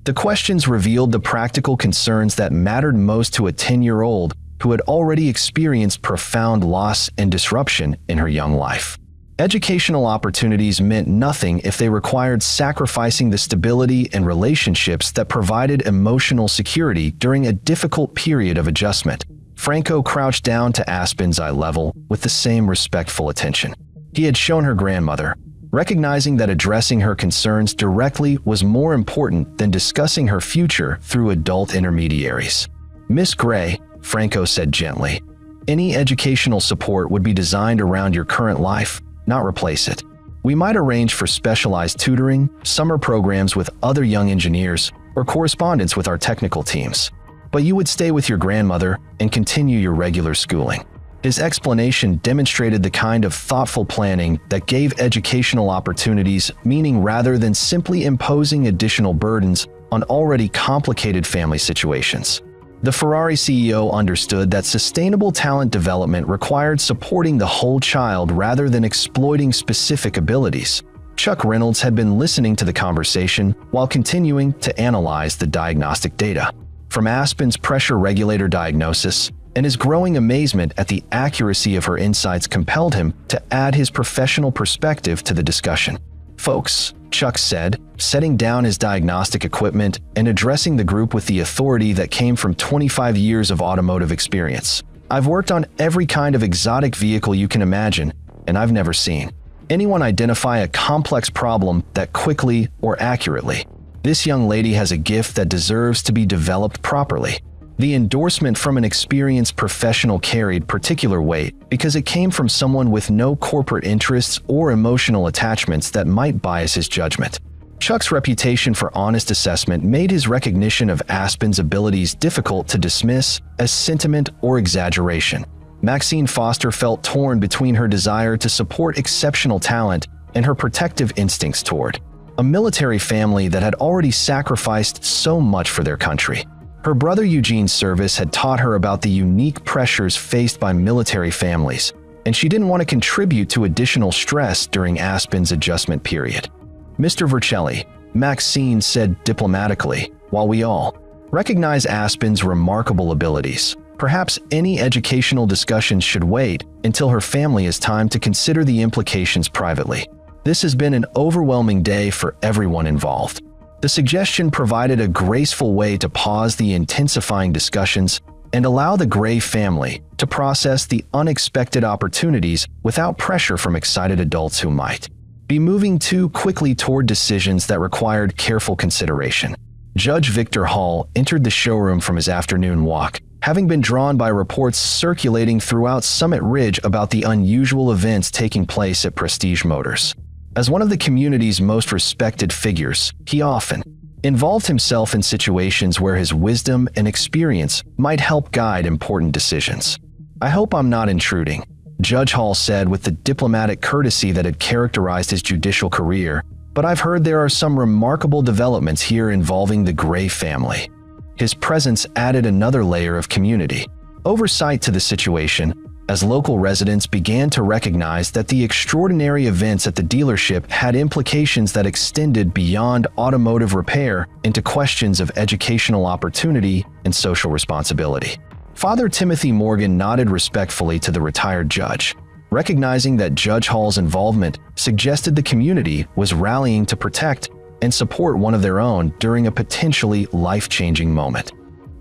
The questions revealed the practical concerns that mattered most to a 10-year-old who had already experienced profound loss and disruption in her young life. Educational opportunities meant nothing if they required sacrificing the stability and relationships that provided emotional security during a difficult period of adjustment. Franco crouched down to Aspen's eye level with the same respectful attention he had shown her grandmother, recognizing that addressing her concerns directly was more important than discussing her future through adult intermediaries. "Miss Gray," Franco said gently, "any educational support would be designed around your current life, not replace it. We might arrange for specialized tutoring, summer programs with other young engineers, or correspondence with our technical teams. But you would stay with your grandmother and continue your regular schooling." His explanation demonstrated the kind of thoughtful planning that gave educational opportunities meaning rather than simply imposing additional burdens on already complicated family situations. The Ferrari CEO understood that sustainable talent development required supporting the whole child rather than exploiting specific abilities. Chuck Reynolds had been listening to the conversation while continuing to analyze the diagnostic data. From Aspen's pressure regulator diagnosis, and his growing amazement at the accuracy of her insights compelled him to add his professional perspective to the discussion. "Folks," Chuck said, setting down his diagnostic equipment and addressing the group with the authority that came from 25 years of automotive experience. "I've worked on every kind of exotic vehicle you can imagine, and I've never seen anyone identify a complex problem that quickly or accurately. This young lady has a gift that deserves to be developed properly." The endorsement from an experienced professional carried particular weight because it came from someone with no corporate interests or emotional attachments that might bias his judgment. Chuck's reputation for honest assessment made his recognition of Aspen's abilities difficult to dismiss as sentiment or exaggeration. Maxine Foster felt torn between her desire to support exceptional talent and her protective instincts toward a military family that had already sacrificed so much for their country. Her brother Eugene's service had taught her about the unique pressures faced by military families, and she didn't want to contribute to additional stress during Aspen's adjustment period. "Mr. Vercelli," Maxine said diplomatically, "while we all recognize Aspen's remarkable abilities, perhaps any educational discussions should wait until her family has time to consider the implications privately. This has been an overwhelming day for everyone involved." The suggestion provided a graceful way to pause the intensifying discussions and allow the Gray family to process the unexpected opportunities without pressure from excited adults who might be moving too quickly toward decisions that required careful consideration. Judge Victor Hall entered the showroom from his afternoon walk, having been drawn by reports circulating throughout Summit Ridge about the unusual events taking place at Prestige Motors. As one of the community's most respected figures, he often involved himself in situations where his wisdom and experience might help guide important decisions. "I hope I'm not intruding," Judge Hall said with the diplomatic courtesy that had characterized his judicial career, "but I've heard there are some remarkable developments here involving the Gray family." His presence added another layer of community oversight to the situation, as local residents began to recognize that the extraordinary events at the dealership had implications that extended beyond automotive repair into questions of educational opportunity and social responsibility. Father Timothy Morgan nodded respectfully to the retired judge, recognizing that Judge Hall's involvement suggested the community was rallying to protect and support one of their own during a potentially life-changing moment.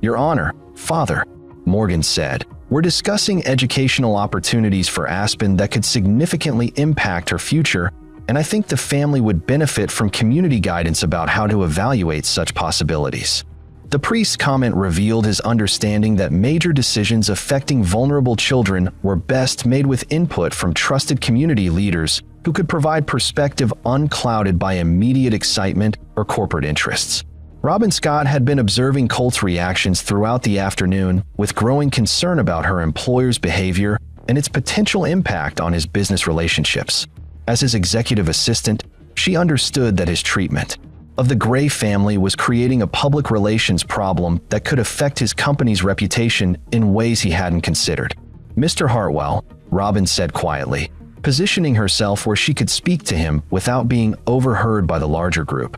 "Your Honor, Father," Morgan said, "we're discussing educational opportunities for Aspen that could significantly impact her future, and I think the family would benefit from community guidance about how to evaluate such possibilities." The priest's comment revealed his understanding that major decisions affecting vulnerable children were best made with input from trusted community leaders who could provide perspective unclouded by immediate excitement or corporate interests. Robin Scott had been observing Colt's reactions throughout the afternoon with growing concern about her employer's behavior and its potential impact on his business relationships. As his executive assistant, she understood that his treatment of the Gray family was creating a public relations problem that could affect his company's reputation in ways he hadn't considered. "Mr. Hartwell," Robin said quietly, positioning herself where she could speak to him without being overheard by the larger group.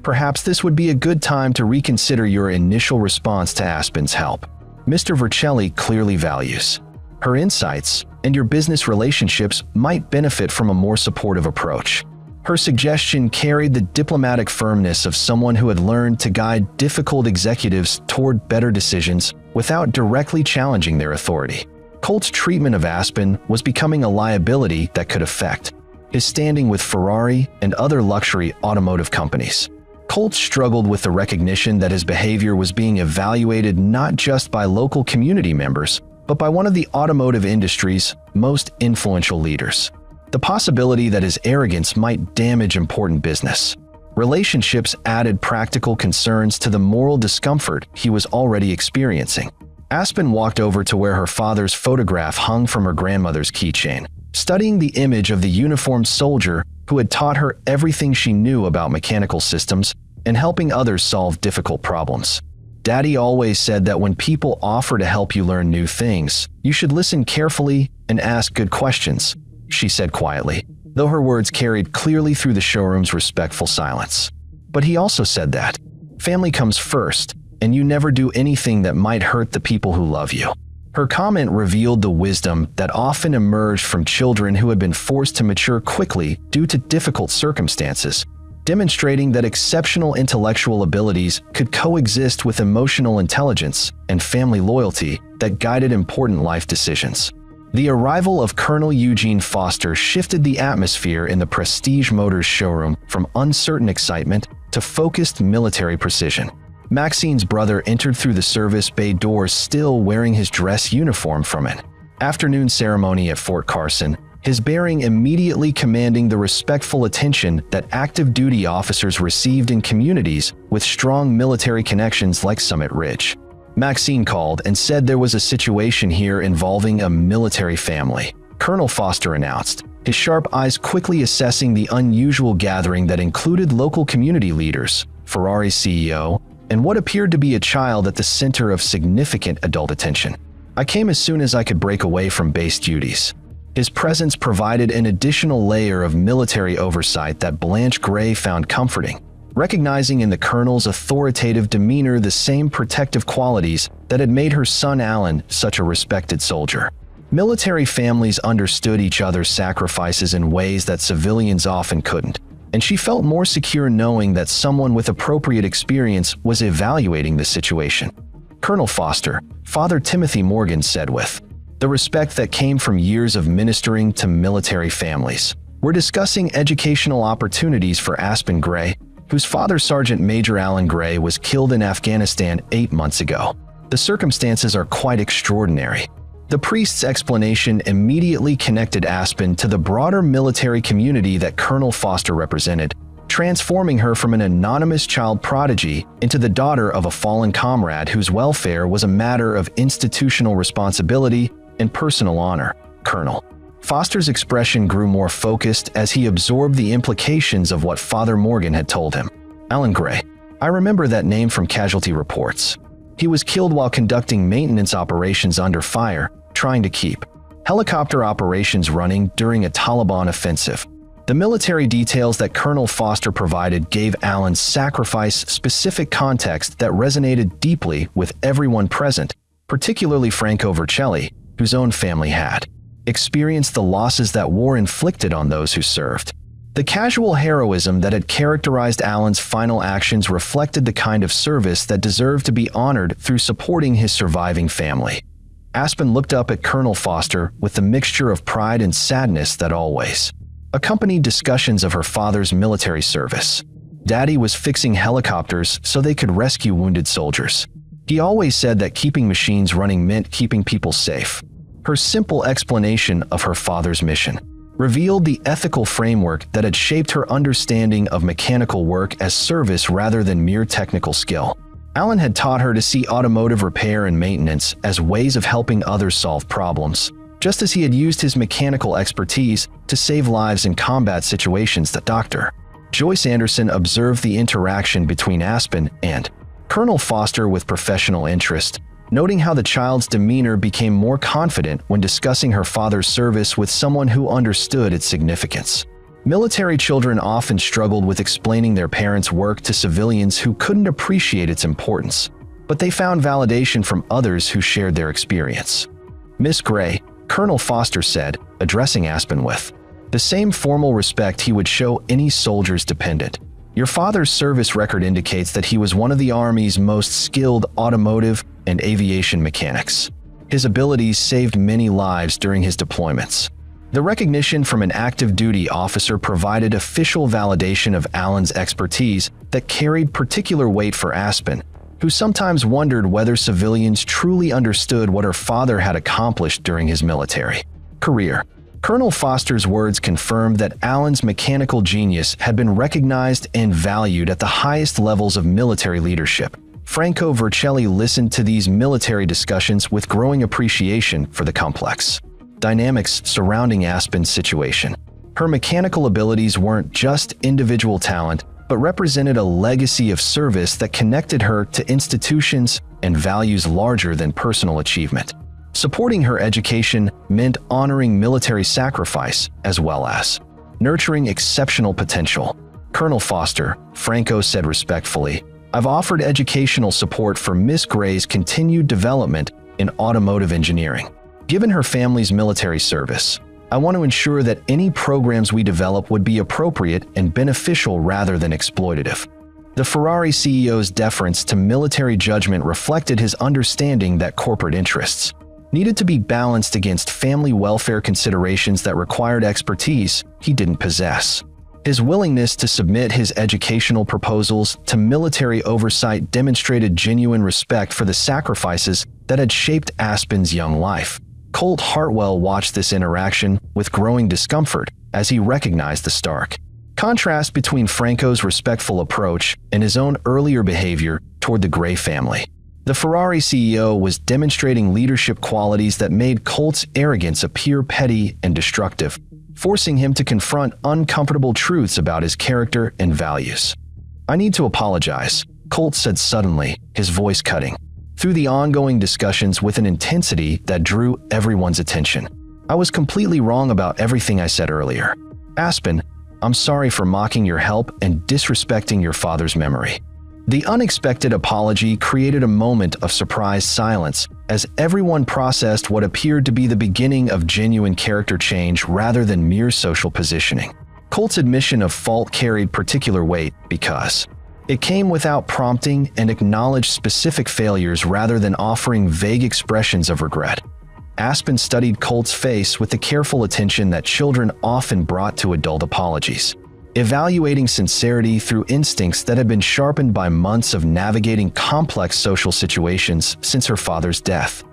"Perhaps this would be a good time to reconsider your initial response to Aspen's help. Mr. Vercelli clearly values her insights, and your business relationships might benefit from a more supportive approach." Her suggestion carried the diplomatic firmness of someone who had learned to guide difficult executives toward better decisions without directly challenging their authority. Colt's treatment of Aspen was becoming a liability that could affect his standing with Ferrari and other luxury automotive companies. Colt struggled with the recognition that his behavior was being evaluated not just by local community members, but by one of the automotive industry's most influential leaders. The possibility that his arrogance might damage important business relationships added practical concerns to the moral discomfort he was already experiencing. Aspen walked over to where her father's photograph hung from her grandmother's keychain, studying the image of the uniformed soldier who had taught her everything she knew about mechanical systems and helping others solve difficult problems. Daddy always said that when people offer to help you learn new things, you should listen carefully and ask good questions, she said quietly, though her words carried clearly through the showroom's respectful silence. But he also said that family comes first, and you never do anything that might hurt the people who love you. Her comment revealed the wisdom that often emerged from children who had been forced to mature quickly due to difficult circumstances, demonstrating that exceptional intellectual abilities could coexist with emotional intelligence and family loyalty that guided important life decisions. The arrival of Colonel Eugene Foster shifted the atmosphere in the Prestige Motors showroom from uncertain excitement to focused military precision. Maxine's brother entered through the service bay doors still wearing his dress uniform from an afternoon ceremony at Fort Carson, his bearing immediately commanding the respectful attention that active duty officers received in communities with strong military connections like Summit Ridge. Maxine called and said there was a situation here involving a military family. Colonel Foster announced, his sharp eyes quickly assessing the unusual gathering that included local community leaders, Ferrari's CEO, and what appeared to be a child at the center of significant adult attention. I came as soon as I could break away from base duties. His presence provided an additional layer of military oversight that Blanche Gray found comforting, recognizing in the colonel's authoritative demeanor the same protective qualities that had made her son Alan such a respected soldier. Military families understood each other's sacrifices in ways that civilians often couldn't, and she felt more secure knowing that someone with appropriate experience was evaluating the situation. Colonel Foster, Father Timothy Morgan said with the respect that came from years of ministering to military families, "We're discussing educational opportunities for Aspen Gray, whose father, Sergeant Major Alan Gray, was killed in Afghanistan 8 months ago. The circumstances are quite extraordinary." The priest's explanation immediately connected Aspen to the broader military community that Colonel Foster represented, transforming her from an anonymous child prodigy into the daughter of a fallen comrade whose welfare was a matter of institutional responsibility and personal honor. Colonel Foster's expression grew more focused as he absorbed the implications of what Father Morgan had told him. Alan Gray. I remember that name from casualty reports. He was killed while conducting maintenance operations under fire, trying to keep helicopter operations running during a Taliban offensive. The military details that Colonel Foster provided gave Alan's sacrifice specific context that resonated deeply with everyone present, particularly Franco Vercelli, whose own family had experienced the losses that war inflicted on those who served. The casual heroism that had characterized Alan's final actions reflected the kind of service that deserved to be honored through supporting his surviving family. Aspen looked up at Colonel Foster with the mixture of pride and sadness that always accompanied discussions of her father's military service. Daddy was fixing helicopters so they could rescue wounded soldiers. He always said that keeping machines running meant keeping people safe. Her simple explanation of her father's mission revealed the ethical framework that had shaped her understanding of mechanical work as service rather than mere technical skill. Alan had taught her to see automotive repair and maintenance as ways of helping others solve problems, just as he had used his mechanical expertise to save lives in combat situations. That Dr. Joyce Anderson observed the interaction between Aspen and Colonel Foster with professional interest, noting how the child's demeanor became more confident when discussing her father's service with someone who understood its significance. Military children often struggled with explaining their parents' work to civilians who couldn't appreciate its importance, but they found validation from others who shared their experience. Miss Gray, Colonel Foster said, addressing Aspen with the same formal respect he would show any soldier's dependent. Your father's service record indicates that he was one of the Army's most skilled automotive and aviation mechanics. His abilities saved many lives during his deployments. The recognition from an active duty officer provided official validation of Alan's expertise that carried particular weight for Aspen, who sometimes wondered whether civilians truly understood what her father had accomplished during his military career. Colonel Foster's words confirmed that Alan's mechanical genius had been recognized and valued at the highest levels of military leadership. Franco Vercelli listened to these military discussions with growing appreciation for the complex dynamics surrounding Aspen's situation. Her mechanical abilities weren't just individual talent, but represented a legacy of service that connected her to institutions and values larger than personal achievement. Supporting her education meant honoring military sacrifice as well as nurturing exceptional potential. Colonel Foster, Franco said respectfully, "I've offered educational support for Miss Gray's continued development in automotive engineering. Given her family's military service, I want to ensure that any programs we develop would be appropriate and beneficial rather than exploitative." The Ferrari CEO's deference to military judgment reflected his understanding that corporate interests needed to be balanced against family welfare considerations that required expertise he didn't possess. His willingness to submit his educational proposals to military oversight demonstrated genuine respect for the sacrifices that had shaped Aspen's young life. Colt Hartwell watched this interaction with growing discomfort as he recognized the stark contrast between Franco's respectful approach and his own earlier behavior toward the Gray family. The Ferrari CEO was demonstrating leadership qualities that made Colt's arrogance appear petty and destructive, forcing him to confront uncomfortable truths about his character and values. "I need to apologize," Colt said suddenly, his voice cutting through the ongoing discussions with an intensity that drew everyone's attention. "I was completely wrong about everything I said earlier. Aspen, I'm sorry for mocking your help and disrespecting your father's memory." The unexpected apology created a moment of surprised silence as everyone processed what appeared to be the beginning of genuine character change rather than mere social positioning. Colt's admission of fault carried particular weight because it came without prompting and acknowledged specific failures rather than offering vague expressions of regret. Aspen studied Colt's face with the careful attention that children often brought to adult apologies, evaluating sincerity through instincts that had been sharpened by months of navigating complex social situations since her father's death.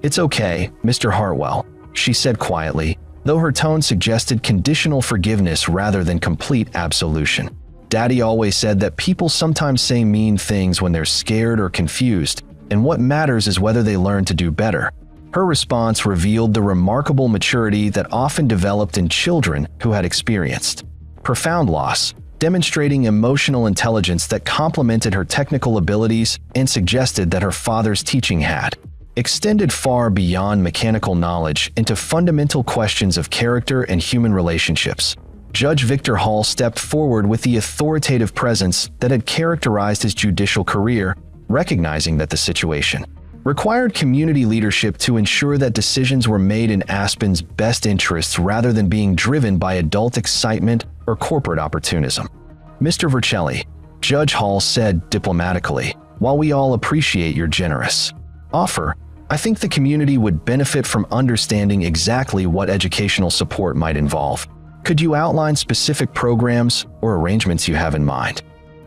"It's okay, Mr. Hartwell," she said quietly, though her tone suggested conditional forgiveness rather than complete absolution. "Daddy always said that people sometimes say mean things when they're scared or confused, and what matters is whether they learn to do better." Her response revealed the remarkable maturity that often developed in children who had experienced profound loss, demonstrating emotional intelligence that complemented her technical abilities and suggested that her father's teaching had extended far beyond mechanical knowledge into fundamental questions of character and human relationships. Judge Victor Hall stepped forward with the authoritative presence that had characterized his judicial career, recognizing that the situation required community leadership to ensure that decisions were made in Aspen's best interests rather than being driven by adult excitement or corporate opportunism. "Mr. Vercelli," Judge Hall said diplomatically, "while we all appreciate your generous offer, I think the community would benefit from understanding exactly what educational support might involve. Could you outline specific programs or arrangements you have in mind?"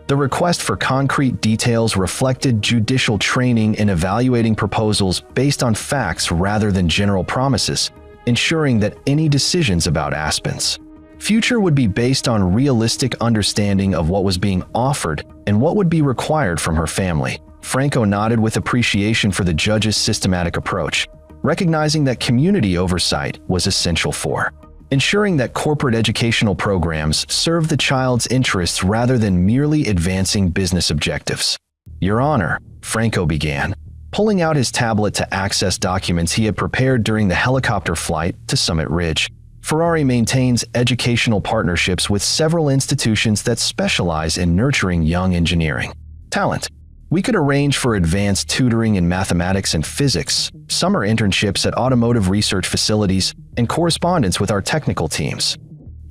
The request for concrete details reflected judicial training in evaluating proposals based on facts rather than general promises, ensuring that any decisions about Aspen's future would be based on realistic understanding of what was being offered and what would be required from her family. Franco nodded with appreciation for the judge's systematic approach, recognizing that community oversight was essential for ensuring that corporate educational programs serve the child's interests rather than merely advancing business objectives. "Your Honor," Franco began, pulling out his tablet to access documents he had prepared during the helicopter flight to Summit Ridge. "Ferrari maintains educational partnerships with several institutions that specialize in nurturing young engineering talent. We could arrange for advanced tutoring in mathematics and physics, summer internships at automotive research facilities, and correspondence with our technical teams."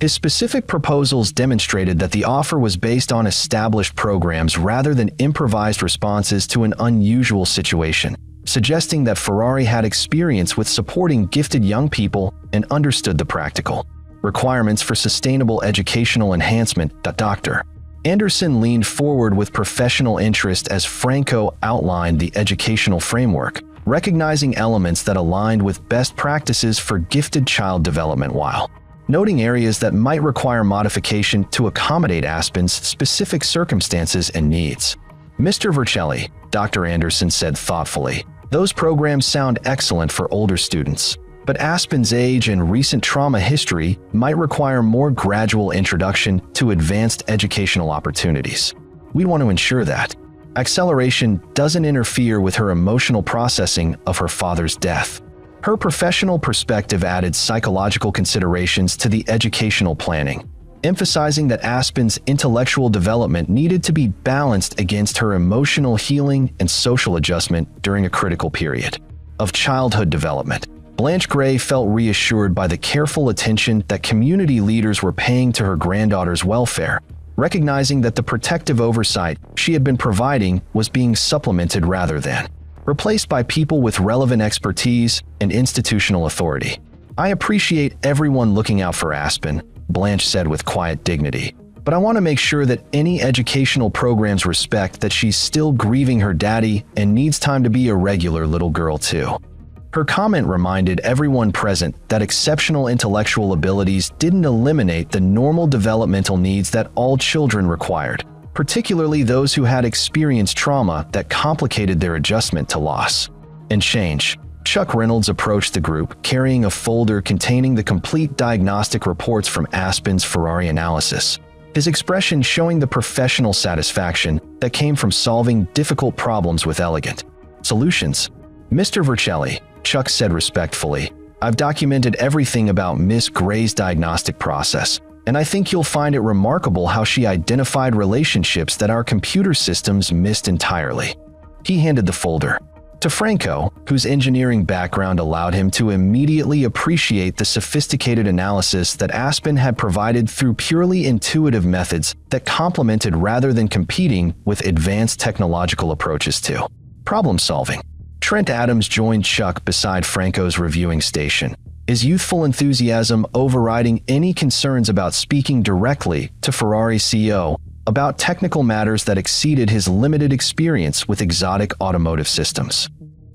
His specific proposals demonstrated that the offer was based on established programs rather than improvised responses to an unusual situation, suggesting that Ferrari had experience with supporting gifted young people and understood the practical requirements for sustainable educational enhancement. Dr. Anderson leaned forward with professional interest as Franco outlined the educational framework, recognizing elements that aligned with best practices for gifted child development while noting areas that might require modification to accommodate Aspen's specific circumstances and needs. Mr. Vercelli, Dr. Anderson said thoughtfully, those programs sound excellent for older students, but Aspen's age and recent trauma history might require more gradual introduction to advanced educational opportunities. We want to ensure that acceleration doesn't interfere with her emotional processing of her father's death. Her professional perspective added psychological considerations to the educational planning, emphasizing that Aspen's intellectual development needed to be balanced against her emotional healing and social adjustment during a critical period of childhood development. Blanche Gray felt reassured by the careful attention that community leaders were paying to her granddaughter's welfare, recognizing that the protective oversight she had been providing was being supplemented rather than replaced by people with relevant expertise and institutional authority. I appreciate everyone looking out for Aspen, Blanche said with quiet dignity, but I want to make sure that any educational programs respect that she's still grieving her daddy and needs time to be a regular little girl too. Her comment reminded everyone present that exceptional intellectual abilities didn't eliminate the normal developmental needs that all children required, particularly those who had experienced trauma that complicated their adjustment to loss and change. Chuck Reynolds approached the group carrying a folder containing the complete diagnostic reports from Aspen's Ferrari analysis, his expression showing the professional satisfaction that came from solving difficult problems with elegant solutions. Mr. Vercelli, Chuck said respectfully, I've documented everything about Miss Gray's diagnostic process, and I think you'll find it remarkable how she identified relationships that our computer systems missed entirely. He handed the folder to Franco, whose engineering background allowed him to immediately appreciate the sophisticated analysis that Aspen had provided through purely intuitive methods that complemented rather than competing with advanced technological approaches to problem solving. Trent Adams joined Chuck beside Franco's reviewing station, his youthful enthusiasm overriding any concerns about speaking directly to Ferrari CEO about technical matters that exceeded his limited experience with exotic automotive systems.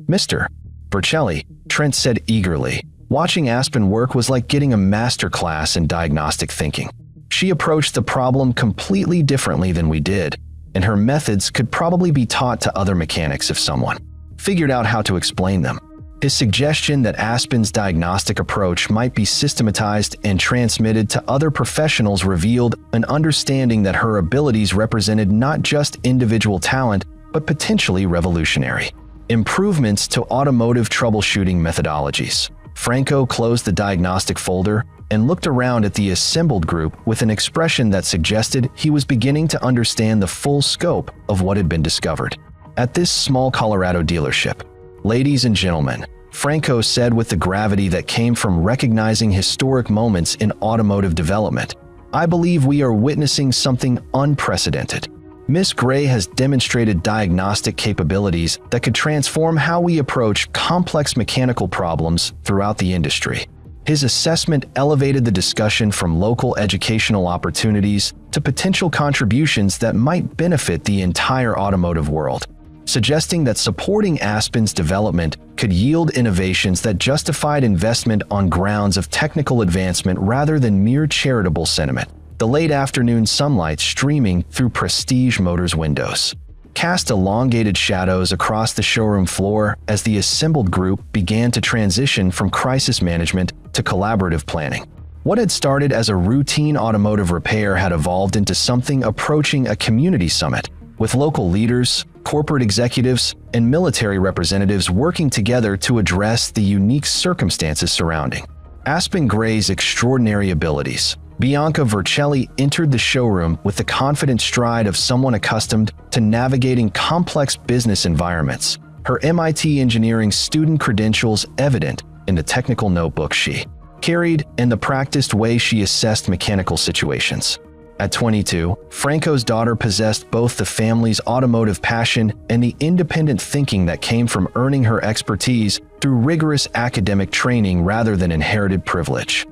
Mr. Vercelli, Trent said eagerly, watching Aspen work was like getting a master class in diagnostic thinking. She approached the problem completely differently than we did, and her methods could probably be taught to other mechanics if someone figured out how to explain them. His suggestion that Aspen's diagnostic approach might be systematized and transmitted to other professionals revealed an understanding that her abilities represented not just individual talent, but potentially revolutionary improvements to automotive troubleshooting methodologies. Franco closed the diagnostic folder and looked around at the assembled group with an expression that suggested he was beginning to understand the full scope of what had been discovered at this small Colorado dealership. Ladies and gentlemen, Franco said with the gravity that came from recognizing historic moments in automotive development, I believe we are witnessing something unprecedented. Miss Gray has demonstrated diagnostic capabilities that could transform how we approach complex mechanical problems throughout the industry. His assessment elevated the discussion from local educational opportunities to potential contributions that might benefit the entire automotive world, suggesting that supporting Aspen's development could yield innovations that justified investment on grounds of technical advancement rather than mere charitable sentiment. The late afternoon sunlight streaming through Prestige Motors windows cast elongated shadows across the showroom floor as the assembled group began to transition from crisis management to collaborative planning. What had started as a routine automotive repair had evolved into something approaching a community summit, with local leaders, corporate executives, and military representatives working together to address the unique circumstances surrounding Aspen Gray's extraordinary abilities. Bianca Vercelli entered the showroom with the confident stride of someone accustomed to navigating complex business environments, her MIT engineering student credentials evident in the technical notebook she carried, and the practiced way she assessed mechanical situations. At 22, Franco's daughter possessed both the family's automotive passion and the independent thinking that came from earning her expertise through rigorous academic training rather than inherited privilege.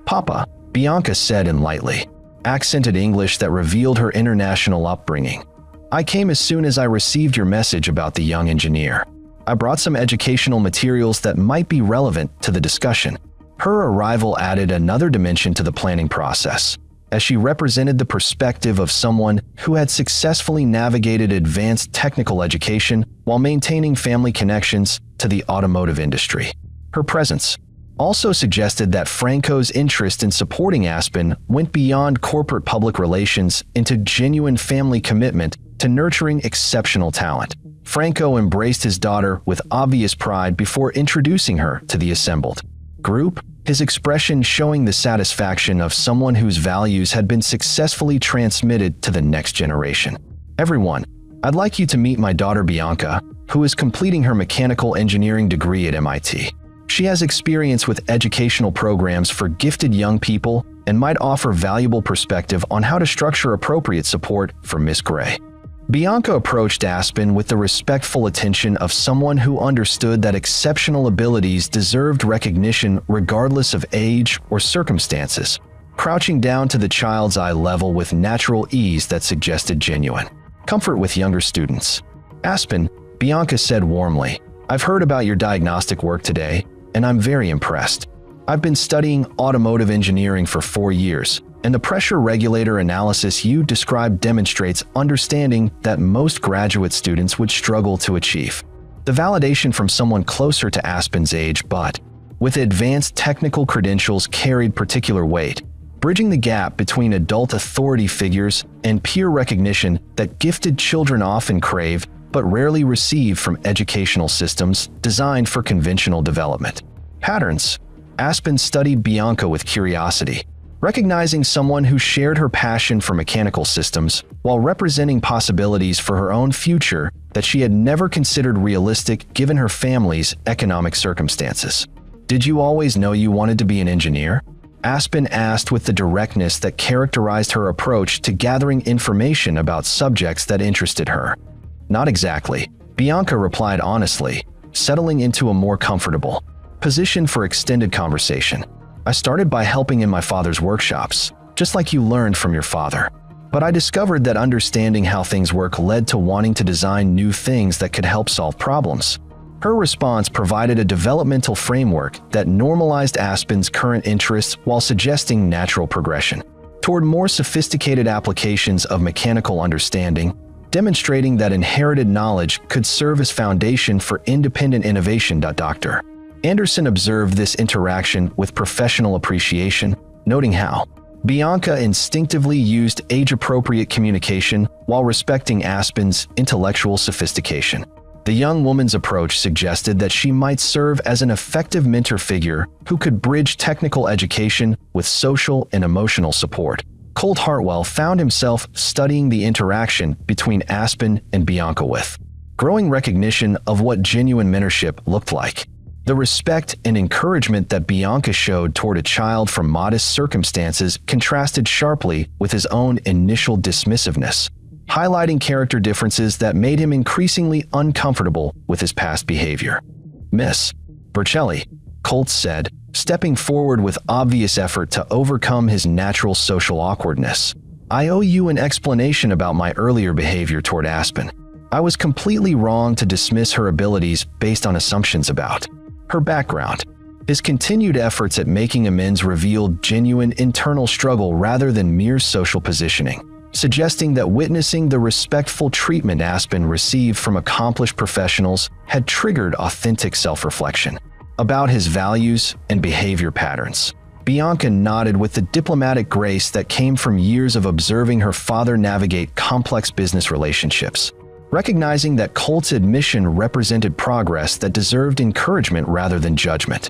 "Papa," Bianca said in lightly, accented English that revealed her international upbringing. "I came as soon as I received your message about the young engineer. I brought some educational materials that might be relevant to the discussion." Her arrival added another dimension to the planning process, as she represented the perspective of someone who had successfully navigated advanced technical education while maintaining family connections to the automotive industry. Her presence also suggested that Franco's interest in supporting Aspen went beyond corporate public relations into genuine family commitment to nurturing exceptional talent. Franco embraced his daughter with obvious pride before introducing her to the assembled group, his expression showing the satisfaction of someone whose values had been successfully transmitted to the next generation. "Everyone, I'd like you to meet my daughter Bianca, who is completing her mechanical engineering degree at MIT. She has experience with educational programs for gifted young people and might offer valuable perspective on how to structure appropriate support for Miss Gray." Bianca approached Aspen with the respectful attention of someone who understood that exceptional abilities deserved recognition regardless of age or circumstances, crouching down to the child's eye level with natural ease that suggested genuine comfort with younger students. "Aspen," Bianca said warmly, "I've heard about your diagnostic work today, and I'm very impressed. I've been studying automotive engineering for 4 years, and the pressure regulator analysis you described demonstrates understanding that most graduate students would struggle to achieve. The validation from someone closer to Aspen's age but with advanced technical credentials carried particular weight, bridging the gap between adult authority figures and peer recognition that gifted children often crave but rarely receive from educational systems designed for conventional development. Patterns. Aspen studied Bianca with curiosity, recognizing someone who shared her passion for mechanical systems while representing possibilities for her own future that she had never considered realistic given her family's economic circumstances. "Did you always know you wanted to be an engineer?" Aspen asked with the directness that characterized her approach to gathering information about subjects that interested her. "Not exactly," Bianca replied honestly, settling into a more comfortable position for extended conversation. "I started by helping in my father's workshops, just like you learned from your father. But I discovered that understanding how things work led to wanting to design new things that could help solve problems." Her response provided a developmental framework that normalized Aspen's current interests while suggesting natural progression toward more sophisticated applications of mechanical understanding, demonstrating that inherited knowledge could serve as foundation for independent innovation. Dr. Anderson observed this interaction with professional appreciation, noting how Bianca instinctively used age-appropriate communication while respecting Aspen's intellectual sophistication. The young woman's approach suggested that she might serve as an effective mentor figure who could bridge technical education with social and emotional support. Colt Hartwell found himself studying the interaction between Aspen and Bianca with growing recognition of what genuine mentorship looked like. The respect and encouragement that Bianca showed toward a child from modest circumstances contrasted sharply with his own initial dismissiveness, highlighting character differences that made him increasingly uncomfortable with his past behavior. "Miss Bercelli," Colt said, stepping forward with obvious effort to overcome his natural social awkwardness, "I owe you an explanation about my earlier behavior toward Aspen. I was completely wrong to dismiss her abilities based on assumptions about her background." His continued efforts at making amends revealed genuine internal struggle rather than mere social positioning, suggesting that witnessing the respectful treatment Aspen received from accomplished professionals had triggered authentic self-reflection about his values and behavior patterns. Bianca nodded with the diplomatic grace that came from years of observing her father navigate complex business relationships, recognizing that Colt's admission represented progress that deserved encouragement rather than judgment.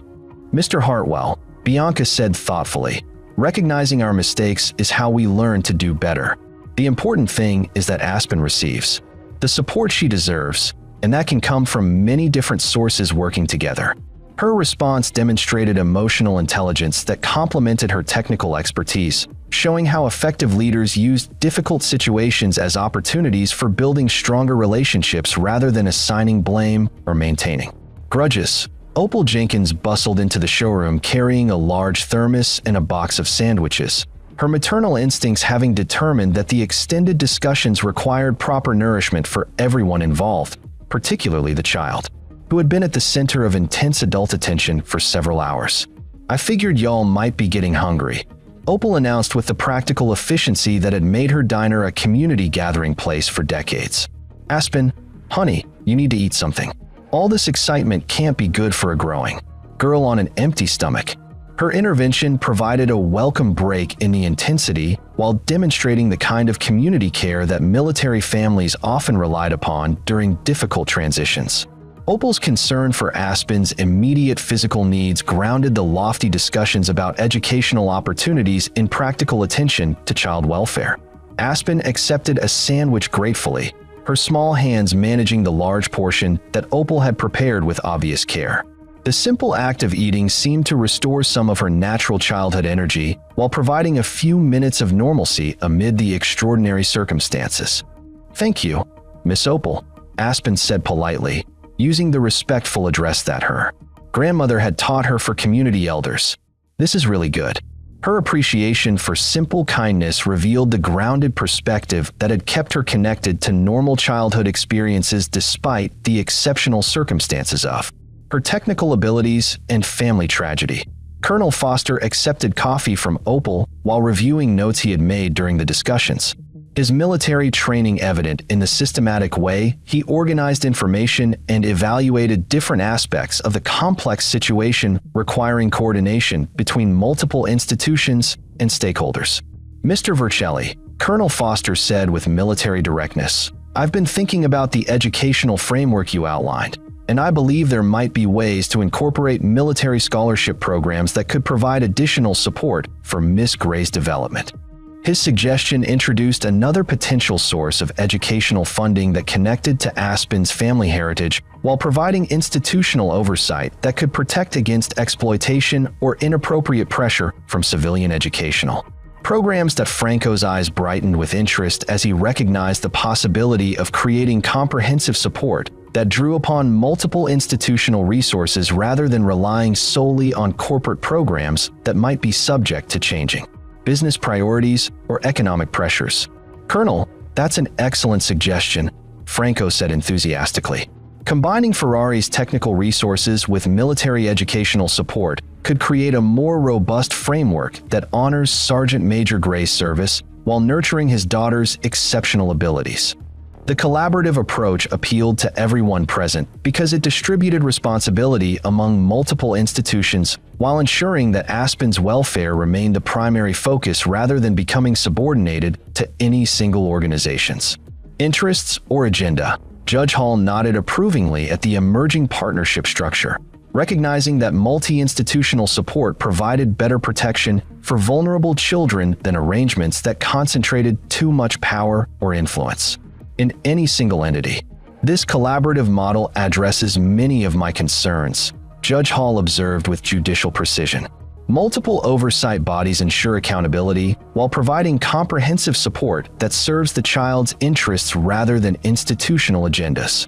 "Mr. Hartwell," Bianca said thoughtfully, "recognizing our mistakes is how we learn to do better. The important thing is that Aspen receives the support she deserves, and that can come from many different sources working together. Her response demonstrated emotional intelligence that complemented her technical expertise, showing how effective leaders use difficult situations as opportunities for building stronger relationships rather than assigning blame or maintaining grudges. Opal Jenkins bustled into the showroom carrying a large thermos and a box of sandwiches, her maternal instincts having determined that the extended discussions required proper nourishment for everyone involved, particularly the child, who had been at the center of intense adult attention for several hours. "I figured y'all might be getting hungry," Opal announced with the practical efficiency that had made her diner a community gathering place for decades. "Aspen, honey, you need to eat something. All this excitement can't be good for a growing girl on an empty stomach." Her intervention provided a welcome break in the intensity while demonstrating the kind of community care that military families often relied upon during difficult transitions. Opal's concern for Aspen's immediate physical needs grounded the lofty discussions about educational opportunities in practical attention to child welfare. Aspen accepted a sandwich gratefully, her small hands managing the large portion that Opal had prepared with obvious care. The simple act of eating seemed to restore some of her natural childhood energy while providing a few minutes of normalcy amid the extraordinary circumstances. "Thank you, Miss Opal," Aspen said politely, using the respectful address that her grandmother had taught her for community elders. "This is really good." Her appreciation for simple kindness revealed the grounded perspective that had kept her connected to normal childhood experiences despite the exceptional circumstances of her technical abilities and family tragedy. Colonel Foster accepted coffee from Opal while reviewing notes he had made during the discussions. His military training evident in the systematic way he organized information and evaluated different aspects of the complex situation requiring coordination between multiple institutions and stakeholders. "Mr. Vercelli," Colonel Foster said with military directness, "I've been thinking about the educational framework you outlined, and I believe there might be ways to incorporate military scholarship programs that could provide additional support for Miss Gray's development." His suggestion introduced another potential source of educational funding that connected to Aspen's family heritage while providing institutional oversight that could protect against exploitation or inappropriate pressure from civilian educational programs. That Franco's eyes brightened with interest as he recognized the possibility of creating comprehensive support that drew upon multiple institutional resources rather than relying solely on corporate programs that might be subject to changing business priorities or economic pressures. "Colonel, that's an excellent suggestion," Franco said enthusiastically. Combining Ferrari's technical resources with military educational support could create a more robust framework that honors Sergeant Major Gray's service while nurturing his daughter's exceptional abilities. The collaborative approach appealed to everyone present because it distributed responsibility among multiple institutions while ensuring that Aspen's welfare remained the primary focus rather than becoming subordinated to any single organization's interests or agenda. Judge Hall nodded approvingly at the emerging partnership structure, recognizing that multi-institutional support provided better protection for vulnerable children than arrangements that concentrated too much power or influence in any single entity. "This collaborative model addresses many of my concerns," Judge Hall observed with judicial precision. Multiple oversight bodies ensure accountability while providing comprehensive support that serves the child's interests rather than institutional agendas.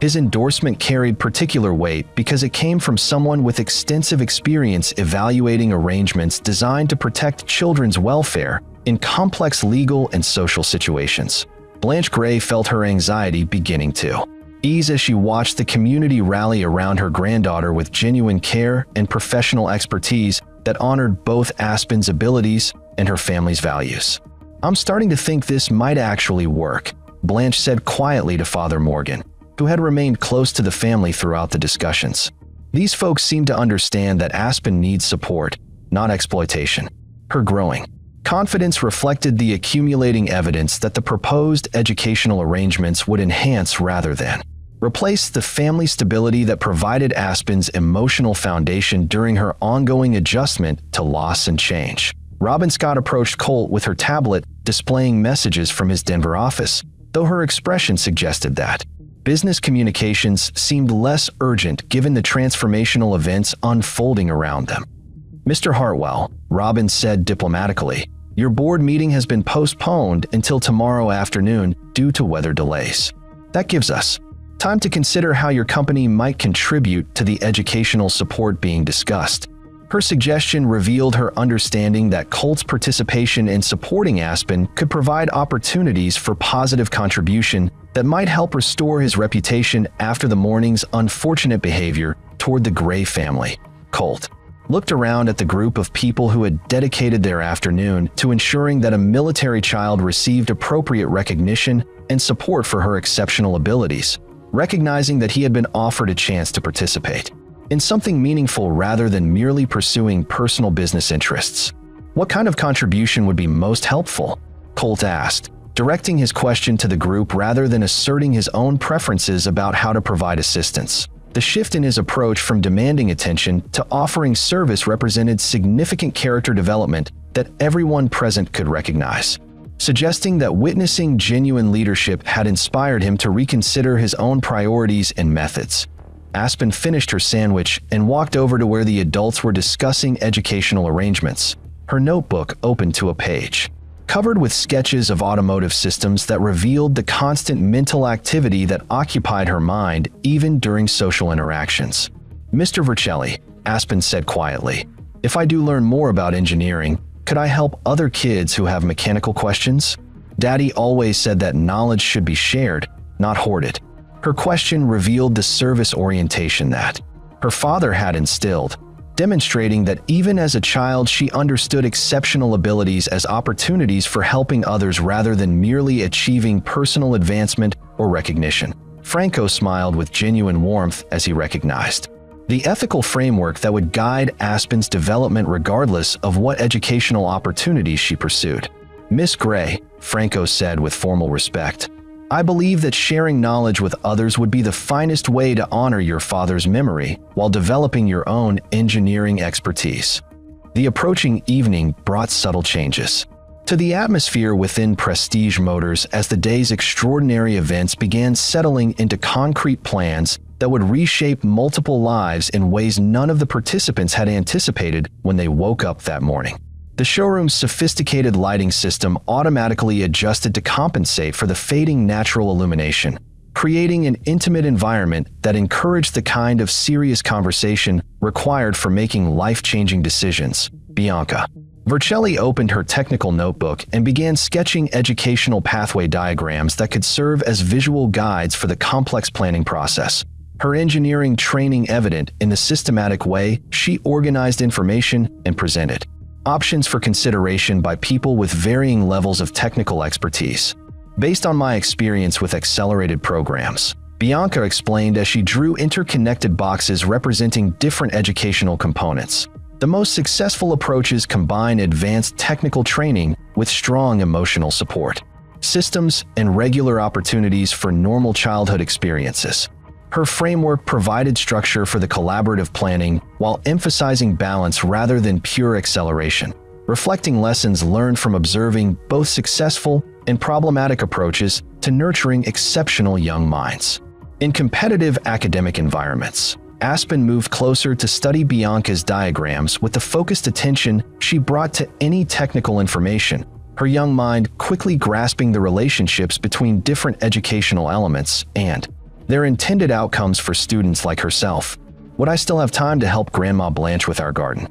His endorsement carried particular weight because it came from someone with extensive experience evaluating arrangements designed to protect children's welfare in complex legal and social situations. Blanche Gray felt her anxiety beginning to ease as she watched the community rally around her granddaughter with genuine care and professional expertise that honored both Aspen's abilities and her family's values. "I'm starting to think this might actually work," Blanche said quietly to Father Morgan, who had remained close to the family throughout the discussions. "These folks seem to understand that Aspen needs support, not exploitation." Her growing confidence reflected the accumulating evidence that the proposed educational arrangements would enhance rather than replace the family stability that provided Aspen's emotional foundation during her ongoing adjustment to loss and change. Robin Scott approached Colt with her tablet, displaying messages from his Denver office, though her expression suggested that Business communications seemed less urgent given the transformational events unfolding around them. "Mr. Hartwell," Robin said diplomatically, "your board meeting has been postponed until tomorrow afternoon due to weather delays. That gives us time to consider how your company might contribute to the educational support being discussed." Her suggestion revealed her understanding that Colt's participation in supporting Aspen could provide opportunities for positive contribution that might help restore his reputation after the morning's unfortunate behavior toward the Gray family. Colt looked around at the group of people who had dedicated their afternoon to ensuring that a military child received appropriate recognition and support for her exceptional abilities, recognizing that he had been offered a chance to participate in something meaningful rather than merely pursuing personal business interests. "What kind of contribution would be most helpful?" Colt asked, directing his question to the group rather than asserting his own preferences about how to provide assistance. The shift in his approach from demanding attention to offering service represented significant character development that everyone present could recognize, suggesting that witnessing genuine leadership had inspired him to reconsider his own priorities and methods. Aspen finished her sandwich and walked over to where the adults were discussing educational arrangements, her notebook open to a page covered with sketches of automotive systems that revealed the constant mental activity that occupied her mind even during social interactions. "Mr. Vercelli," Aspen said quietly, "if I do learn more about engineering, could I help other kids who have mechanical questions? Daddy always said that knowledge should be shared, not hoarded." Her question revealed the service orientation that her father had instilled, demonstrating that even as a child she understood exceptional abilities as opportunities for helping others rather than merely achieving personal advancement or recognition. Franco smiled with genuine warmth as he recognized the ethical framework that would guide Aspen's development regardless of what educational opportunities she pursued. "Miss Gray," Franco said with formal respect, "I believe that sharing knowledge with others would be the finest way to honor your father's memory while developing your own engineering expertise." The approaching evening brought subtle changes to the atmosphere within Prestige Motors as the day's extraordinary events began settling into concrete plans that would reshape multiple lives in ways none of the participants had anticipated when they woke up that morning. The showroom's sophisticated lighting system automatically adjusted to compensate for the fading natural illumination, creating an intimate environment that encouraged the kind of serious conversation required for making life-changing decisions. Bianca Vercelli opened her technical notebook and began sketching educational pathway diagrams that could serve as visual guides for the complex planning process. Her engineering training evident in the systematic way she organized information and presented options for consideration by people with varying levels of technical expertise. "Based on my experience with accelerated programs," Bianca explained as she drew interconnected boxes representing different educational components, "the most successful approaches combine advanced technical training with strong emotional support, systems, and regular opportunities for normal childhood experiences." Her framework provided structure for the collaborative planning while emphasizing balance rather than pure acceleration, reflecting lessons learned from observing both successful and problematic approaches to nurturing exceptional young minds. In competitive academic environments, Aspen moved closer to study Bianca's diagrams with the focused attention she brought to any technical information, her young mind quickly grasping the relationships between different educational elements and their intended outcomes for students like herself. "Would I still have time to help Grandma Blanche with our garden?"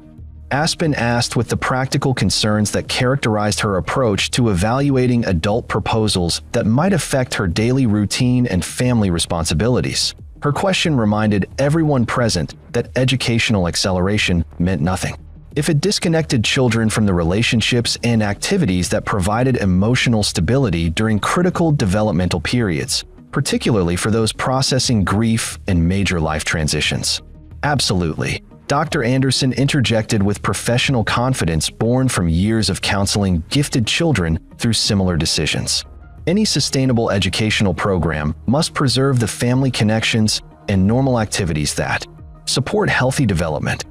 Aspen asked with the practical concerns that characterized her approach to evaluating adult proposals that might affect her daily routine and family responsibilities. Her question reminded everyone present that educational acceleration meant nothing if it disconnected children from the relationships and activities that provided emotional stability during critical developmental periods, particularly for those processing grief and major life transitions. "Absolutely," Dr. Anderson interjected with professional confidence born from years of counseling gifted children through similar decisions. "Any sustainable educational program must preserve the family connections and normal activities that support healthy development."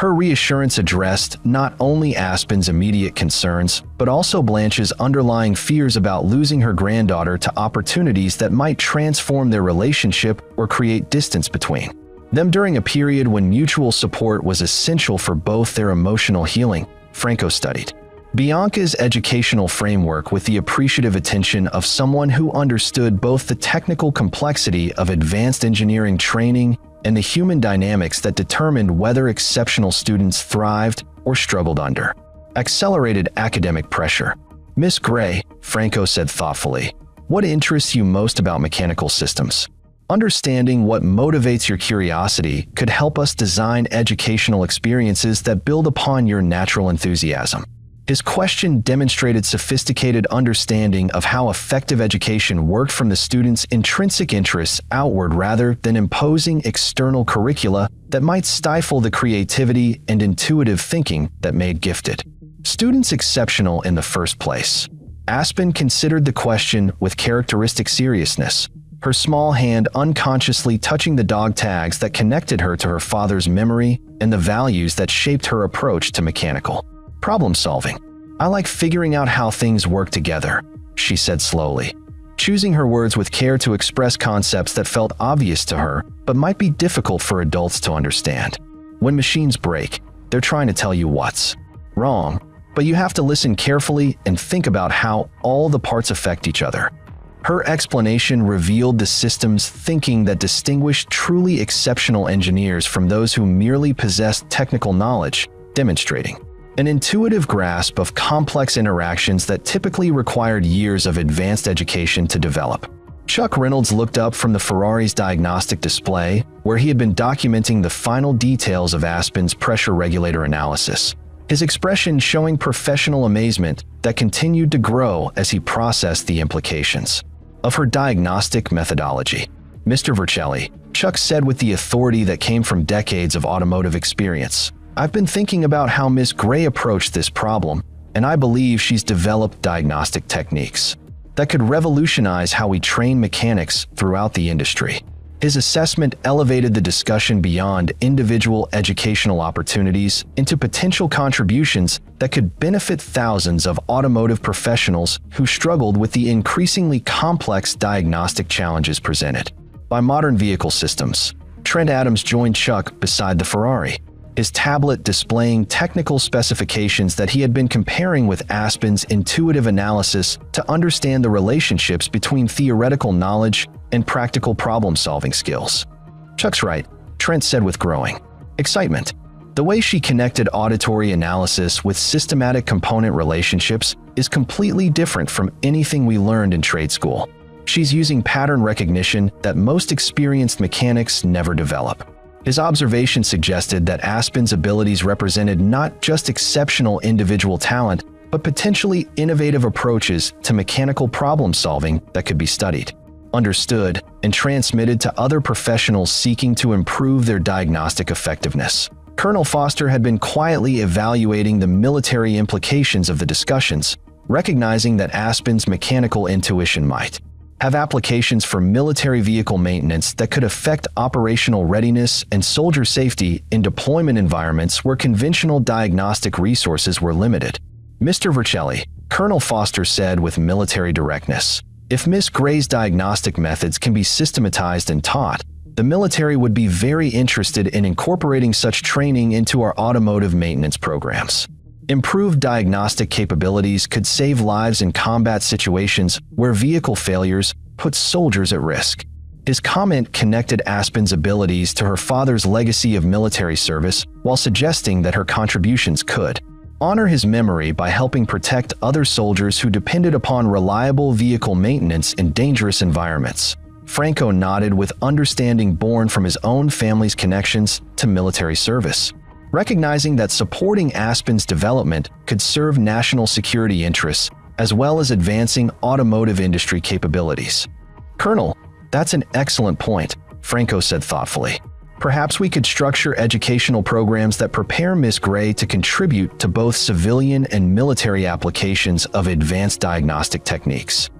Her reassurance addressed not only Aspen's immediate concerns, but also Blanche's underlying fears about losing her granddaughter to opportunities that might transform their relationship or create distance between them during a period when mutual support was essential for both their emotional healing. Franco studied Bianca's educational framework with the appreciative attention of someone who understood both the technical complexity of advanced engineering training and the human dynamics that determined whether exceptional students thrived or struggled under accelerated academic pressure. Miss Gray, Franco said thoughtfully, what interests you most about mechanical systems? Understanding what motivates your curiosity could help us design educational experiences that build upon your natural enthusiasm. His question demonstrated sophisticated understanding of how effective education worked from the students' intrinsic interests outward rather than imposing external curricula that might stifle the creativity and intuitive thinking that made gifted students exceptional in the first place. Aspen considered the question with characteristic seriousness, her small hand unconsciously touching the dog tags that connected her to her father's memory and the values that shaped her approach to mechanical problem solving. I like figuring out how things work together, she said slowly, choosing her words with care to express concepts that felt obvious to her but might be difficult for adults to understand. When machines break, they're trying to tell you what's wrong, but you have to listen carefully and think about how all the parts affect each other. Her explanation revealed the system's thinking that distinguished truly exceptional engineers from those who merely possessed technical knowledge, demonstrating an intuitive grasp of complex interactions that typically required years of advanced education to develop. Chuck Reynolds looked up from the Ferrari's diagnostic display, where he had been documenting the final details of Aspen's pressure regulator analysis, his expression showing professional amazement that continued to grow as he processed the implications of her diagnostic methodology. Mr. Vercelli, Chuck said with the authority that came from decades of automotive experience, I've been thinking about how Miss Gray approached this problem, and I believe she's developed diagnostic techniques that could revolutionize how we train mechanics throughout the industry. His assessment elevated the discussion beyond individual educational opportunities into potential contributions that could benefit thousands of automotive professionals who struggled with the increasingly complex diagnostic challenges presented by modern vehicle systems. Trent Adams joined Chuck beside the Ferrari, his tablet displaying technical specifications that he had been comparing with Aspen's intuitive analysis to understand the relationships between theoretical knowledge and practical problem-solving skills. Chuck's right, Trent said with growing excitement. The way she connected auditory analysis with systematic component relationships is completely different from anything we learned in trade school. She's using pattern recognition that most experienced mechanics never develop. His observation suggested that Aspen's abilities represented not just exceptional individual talent, but potentially innovative approaches to mechanical problem-solving that could be studied, understood, and transmitted to other professionals seeking to improve their diagnostic effectiveness. Colonel Foster had been quietly evaluating the military implications of the discussions, recognizing that Aspen's mechanical intuition might have applications for military vehicle maintenance that could affect operational readiness and soldier safety in deployment environments where conventional diagnostic resources were limited. Mr. Vercelli, Colonel Foster said with military directness, if Miss Gray's diagnostic methods can be systematized and taught, the military would be very interested in incorporating such training into our automotive maintenance programs. Improved diagnostic capabilities could save lives in combat situations where vehicle failures put soldiers at risk. His comment connected Aspen's abilities to her father's legacy of military service while suggesting that her contributions could honor his memory by helping protect other soldiers who depended upon reliable vehicle maintenance in dangerous environments. Franco nodded with understanding born from his own family's connections to military service, recognizing that supporting Aspen's development could serve national security interests as well as advancing automotive industry capabilities. Colonel, that's an excellent point, Franco said thoughtfully. Perhaps we could structure educational programs that prepare Miss Gray to contribute to both civilian and military applications of advanced diagnostic techniques.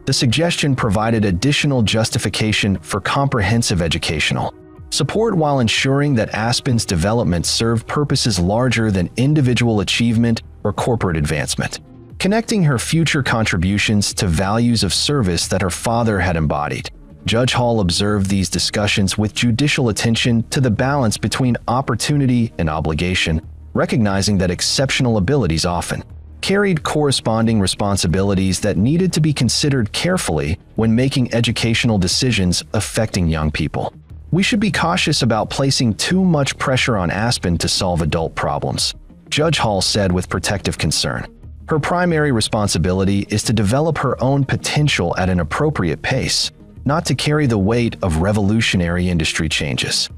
The suggestion provided additional justification for comprehensive educational Support while ensuring that Aspen's development served purposes larger than individual achievement or corporate advancement, connecting her future contributions to values of service that her father had embodied. Judge Hall observed these discussions with judicial attention to the balance between opportunity and obligation, recognizing that exceptional abilities often carried corresponding responsibilities that needed to be considered carefully when making educational decisions affecting young people. We should be cautious about placing too much pressure on Aspen to solve adult problems, Judge Hall said with protective concern. Her primary responsibility is to develop her own potential at an appropriate pace, not to carry the weight of revolutionary industry changes.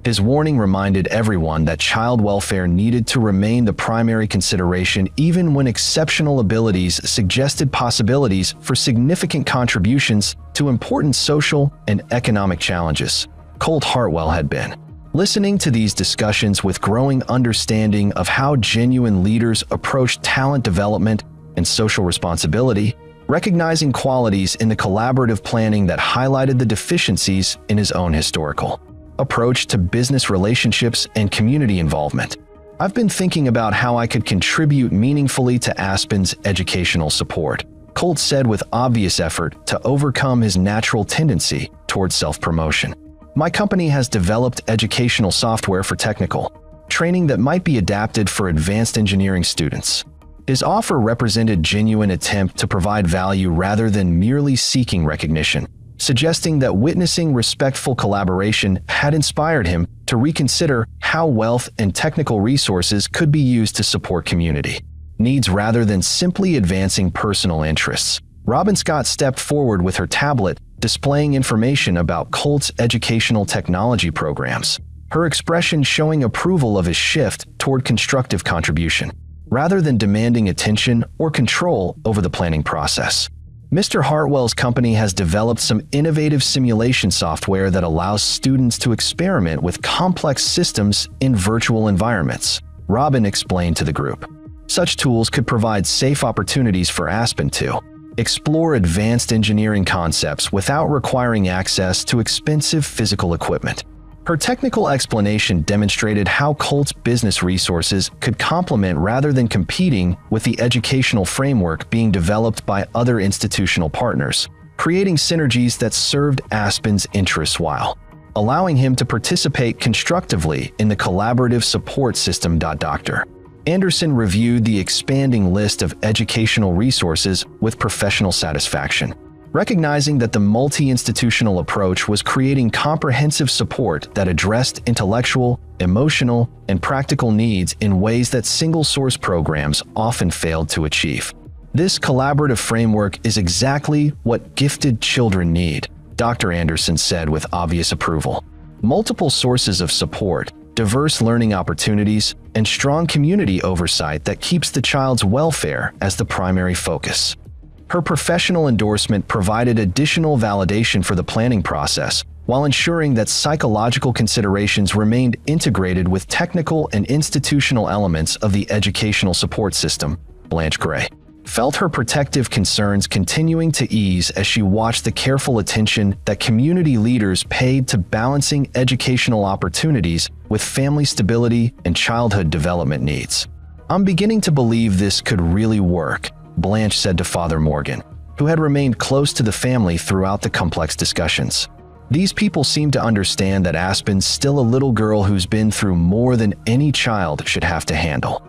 His warning reminded everyone that child welfare needed to remain the primary consideration even when exceptional abilities suggested possibilities for significant contributions to important social and economic challenges. Colt Hartwell had been listening to these discussions with growing understanding of how genuine leaders approach talent development and social responsibility, recognizing qualities in the collaborative planning that highlighted the deficiencies in his own historical approach to business relationships and community involvement. I've been thinking about how I could contribute meaningfully to Aspen's educational support, Colt said with obvious effort to overcome his natural tendency towards self-promotion. My company has developed educational software for technical training that might be adapted for advanced engineering students. His offer represented genuine attempt to provide value rather than merely seeking recognition, suggesting that witnessing respectful collaboration had inspired him to reconsider how wealth and technical resources could be used to support community needs rather than simply advancing personal interests. Robin Scott stepped forward with her tablet, displaying information about Colt's educational technology programs, her expression showing approval of his shift toward constructive contribution, rather than demanding attention or control over the planning process. Mr. Hartwell's company has developed some innovative simulation software that allows students to experiment with complex systems in virtual environments, Robin explained to the group. Such tools could provide safe opportunities for Aspen to explore advanced engineering concepts without requiring access to expensive physical equipment. Her technical explanation demonstrated how Colt's business resources could complement rather than competing with the educational framework being developed by other institutional partners, creating synergies that served Aspen's interests while allowing him to participate constructively in the collaborative support system. Dr. Anderson reviewed the expanding list of educational resources with professional satisfaction, recognizing that the multi-institutional approach was creating comprehensive support that addressed intellectual, emotional, and practical needs in ways that single-source programs often failed to achieve. This collaborative framework is exactly what gifted children need, Dr. Anderson said with obvious approval. Multiple sources of support, diverse learning opportunities, and strong community oversight that keeps the child's welfare as the primary focus. Her professional endorsement provided additional validation for the planning process, while ensuring that psychological considerations remained integrated with technical and institutional elements of the educational support system. Blanche Gray felt her protective concerns continuing to ease as she watched the careful attention that community leaders paid to balancing educational opportunities with family stability and childhood development needs. "I'm beginning to believe this could really work," Blanche said to Father Morgan, who had remained close to the family throughout the complex discussions. "These people seem to understand that Aspen's still a little girl who's been through more than any child should have to handle."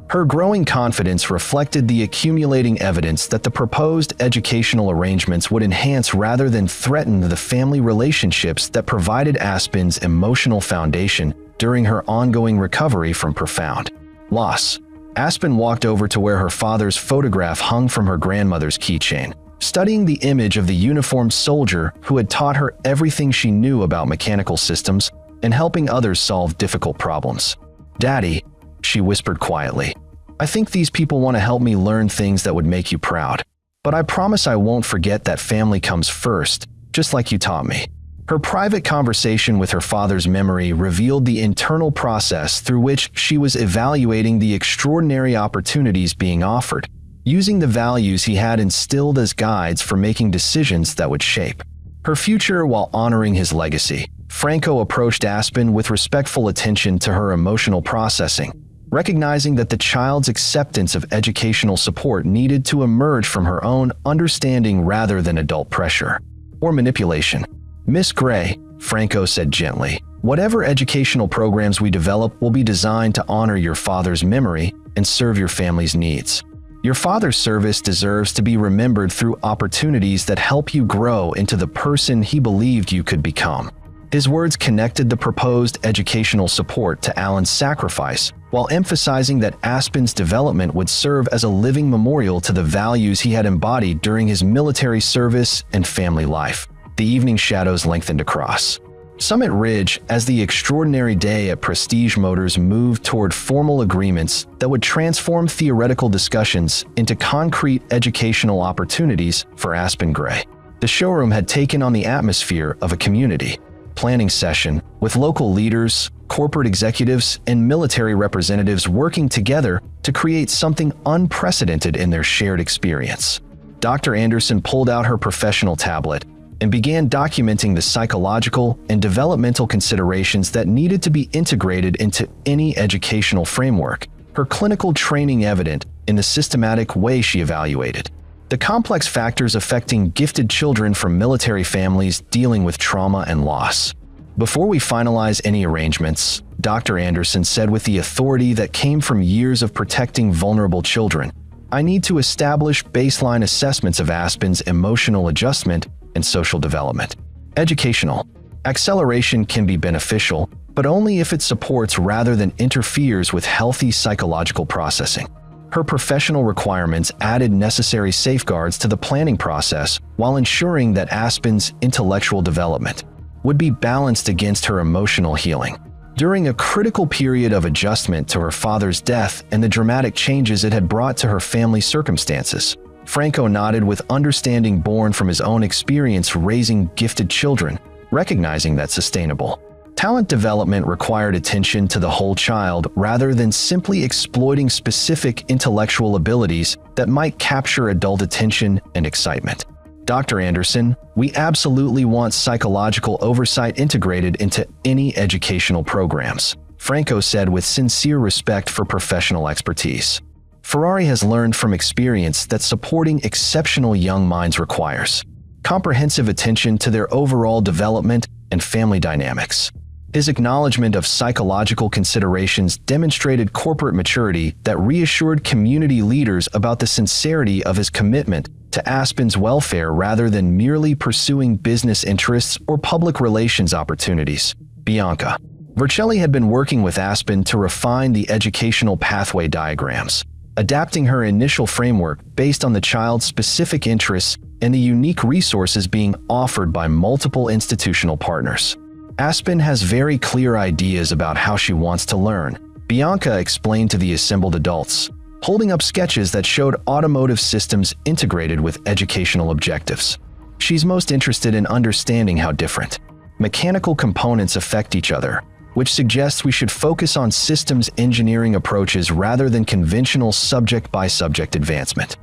Her growing confidence reflected the accumulating evidence that the proposed educational arrangements would enhance rather than threaten the family relationships that provided Aspen's emotional foundation during her ongoing recovery from profound loss. Aspen walked over to where her father's photograph hung from her grandmother's keychain, studying the image of the uniformed soldier who had taught her everything she knew about mechanical systems and helping others solve difficult problems. "Daddy," she whispered quietly, "I think these people want to help me learn things that would make you proud. But I promise I won't forget that family comes first, just like you taught me." Her private conversation with her father's memory revealed the internal process through which she was evaluating the extraordinary opportunities being offered, using the values he had instilled as guides for making decisions that would shape her future while honoring his legacy. Franco approached Aspen with respectful attention to her emotional processing, recognizing that the child's acceptance of educational support needed to emerge from her own understanding rather than adult pressure or manipulation. "Miss Gray," Franco said gently, "whatever educational programs we develop will be designed to honor your father's memory and serve your family's needs. Your father's service deserves to be remembered through opportunities that help you grow into the person he believed you could become." His words connected the proposed educational support to Alan's sacrifice, while emphasizing that Aspen's development would serve as a living memorial to the values he had embodied during his military service and family life. The evening shadows lengthened across Summit Ridge as the extraordinary day at Prestige Motors moved toward formal agreements that would transform theoretical discussions into concrete educational opportunities for Aspen Gray. The showroom had taken on the atmosphere of a community planning session, with local leaders, corporate executives, and military representatives working together to create something unprecedented in their shared experience. Dr. Anderson pulled out her professional tablet and began documenting the psychological and developmental considerations that needed to be integrated into any educational framework, her clinical training evident in the systematic way she evaluated the complex factors affecting gifted children from military families dealing with trauma and loss. "Before we finalize any arrangements," Dr. Anderson said with the authority that came from years of protecting vulnerable children, "I need to establish baseline assessments of Aspen's emotional adjustment and social development." Educational acceleration can be beneficial, but only if it supports rather than interferes with healthy psychological processing. Her professional requirements added necessary safeguards to the planning process while ensuring that Aspen's intellectual development would be balanced against her emotional healing. During a critical period of adjustment to her father's death and the dramatic changes it had brought to her family circumstances, Franco nodded with understanding born from his own experience raising gifted children, recognizing that sustainable talent development required attention to the whole child rather than simply exploiting specific intellectual abilities that might capture adult attention and excitement. "Dr. Anderson, we absolutely want psychological oversight integrated into any educational programs," Franco said with sincere respect for professional expertise. Ferrari has learned from experience that supporting exceptional young minds requires comprehensive attention to their overall development and family dynamics. His acknowledgement of psychological considerations demonstrated corporate maturity that reassured community leaders about the sincerity of his commitment to Aspen's welfare rather than merely pursuing business interests or public relations opportunities. Bianca Vercelli had been working with Aspen to refine the educational pathway diagrams, adapting her initial framework based on the child's specific interests and the unique resources being offered by multiple institutional partners. "Aspen has very clear ideas about how she wants to learn," Bianca explained to the assembled adults, holding up sketches that showed automotive systems integrated with educational objectives. "She's most interested in understanding how different mechanical components affect each other, which suggests we should focus on systems engineering approaches rather than conventional subject-by-subject advancement."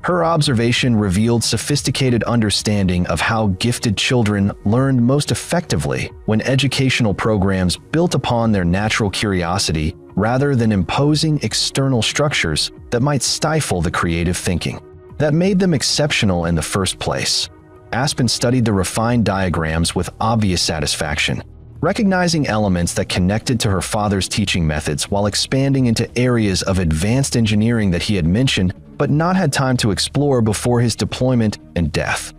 Her observation revealed sophisticated understanding of how gifted children learned most effectively when educational programs built upon their natural curiosity rather than imposing external structures that might stifle the creative thinking that made them exceptional in the first place. Aspen studied the refined diagrams with obvious satisfaction, recognizing elements that connected to her father's teaching methods while expanding into areas of advanced engineering that he had mentioned but not had time to explore before his deployment and death.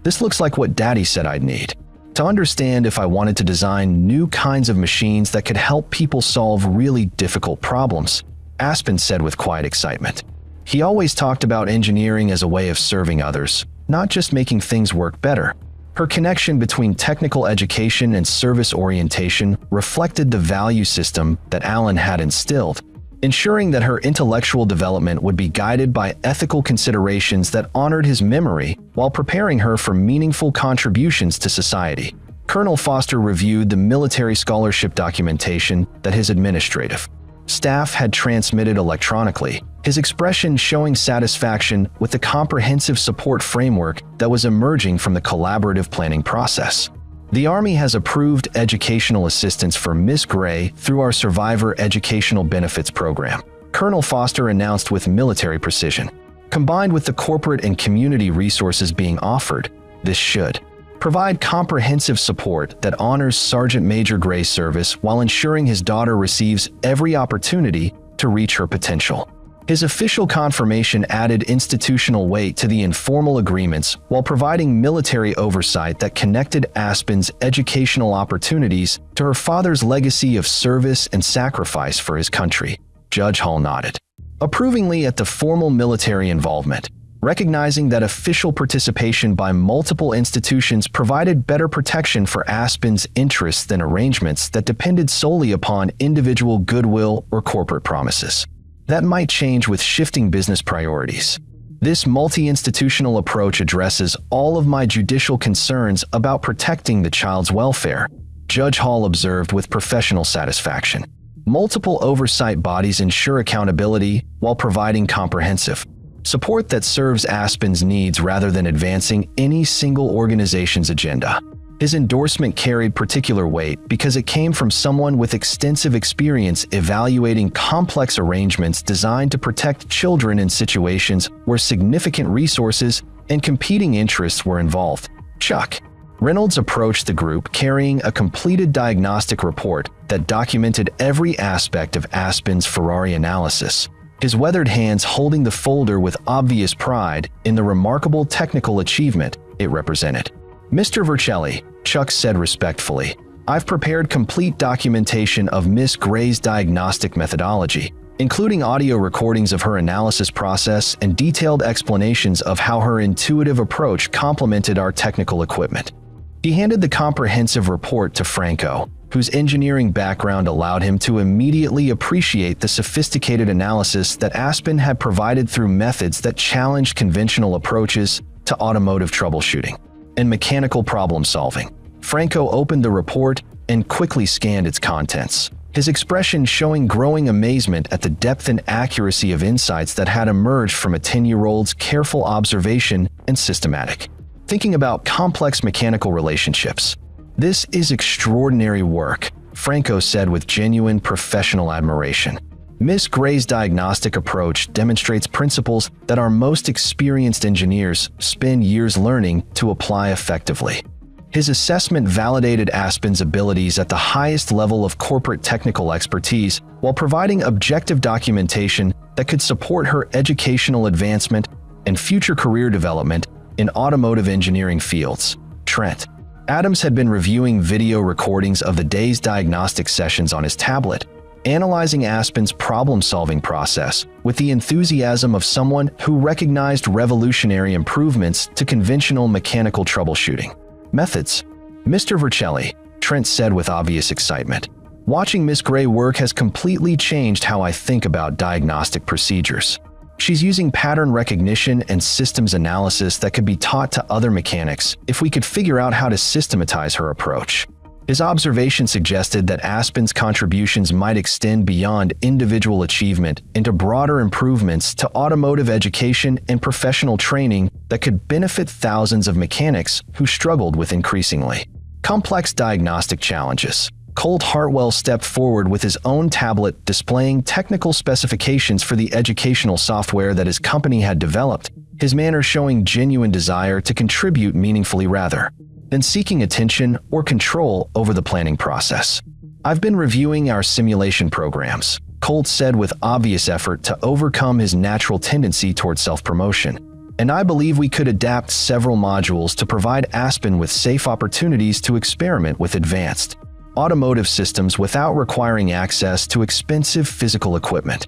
"This looks like what Daddy said I'd need to understand if I wanted to design new kinds of machines that could help people solve really difficult problems," Aspen said with quiet excitement. He always talked about engineering as a way of serving others, not just making things work better. Her connection between technical education and service orientation reflected the value system that Alan had instilled, ensuring that her intellectual development would be guided by ethical considerations that honored his memory while preparing her for meaningful contributions to society. Colonel Foster reviewed the military scholarship documentation that his administrative staff had transmitted electronically, his expression showing satisfaction with the comprehensive support framework that was emerging from the collaborative planning process. The Army has approved educational assistance for Miss Gray through our Survivor Educational Benefits Program, Colonel Foster announced with military precision. Combined with the corporate and community resources being offered, this should provide comprehensive support that honors Sergeant Major Gray's service while ensuring his daughter receives every opportunity to reach her potential. His official confirmation added institutional weight to the informal agreements while providing military oversight that connected Aspen's educational opportunities to her father's legacy of service and sacrifice for his country. Judge Hall nodded approvingly at the formal military involvement, recognizing that official participation by multiple institutions provided better protection for Aspen's interests than arrangements that depended solely upon individual goodwill or corporate promises. That might change with shifting business priorities. This multi-institutional approach addresses all of my judicial concerns about protecting the child's welfare, Judge Hall observed with professional satisfaction. Multiple oversight bodies ensure accountability while providing comprehensive support that serves Aspen's needs rather than advancing any single organization's agenda. His endorsement carried particular weight because it came from someone with extensive experience evaluating complex arrangements designed to protect children in situations where significant resources and competing interests were involved. Chuck Reynolds approached the group carrying a completed diagnostic report that documented every aspect of Aspen's Ferrari analysis, his weathered hands holding the folder with obvious pride in the remarkable technical achievement it represented. Mr. Vercelli, Chuck said respectfully, I've prepared complete documentation of Miss Gray's diagnostic methodology, including audio recordings of her analysis process and detailed explanations of how her intuitive approach complemented our technical equipment. He handed the comprehensive report to Franco, whose engineering background allowed him to immediately appreciate the sophisticated analysis that Aspen had provided through methods that challenged conventional approaches to automotive troubleshooting and mechanical problem-solving. Franco opened the report and quickly scanned its contents, his expression showing growing amazement at the depth and accuracy of insights that had emerged from a 10-year-old's careful observation and systematic thinking about complex mechanical relationships. This is extraordinary work, Franco said with genuine professional admiration. Miss Gray's diagnostic approach demonstrates principles that our most experienced engineers spend years learning to apply effectively. His assessment validated Aspen's abilities at the highest level of corporate technical expertise while providing objective documentation that could support her educational advancement and future career development in automotive engineering fields. Trent Adams had been reviewing video recordings of the day's diagnostic sessions on his tablet, analyzing Aspen's problem-solving process with the enthusiasm of someone who recognized revolutionary improvements to conventional mechanical troubleshooting methods. Mr. Vercelli, Trent said with obvious excitement, watching Miss Gray work has completely changed how I think about diagnostic procedures. She's using pattern recognition and systems analysis that could be taught to other mechanics if we could figure out how to systematize her approach. His observation suggested that Aspen's contributions might extend beyond individual achievement into broader improvements to automotive education and professional training that could benefit thousands of mechanics who struggled with increasingly complex diagnostic challenges. Colt Hartwell stepped forward with his own tablet displaying technical specifications for the educational software that his company had developed, his manner showing genuine desire to contribute meaningfully rather than seeking attention or control over the planning process. I've been reviewing our simulation programs, Colt said with obvious effort to overcome his natural tendency toward self-promotion, and I believe we could adapt several modules to provide Aspen with safe opportunities to experiment with advanced automotive systems without requiring access to expensive physical equipment.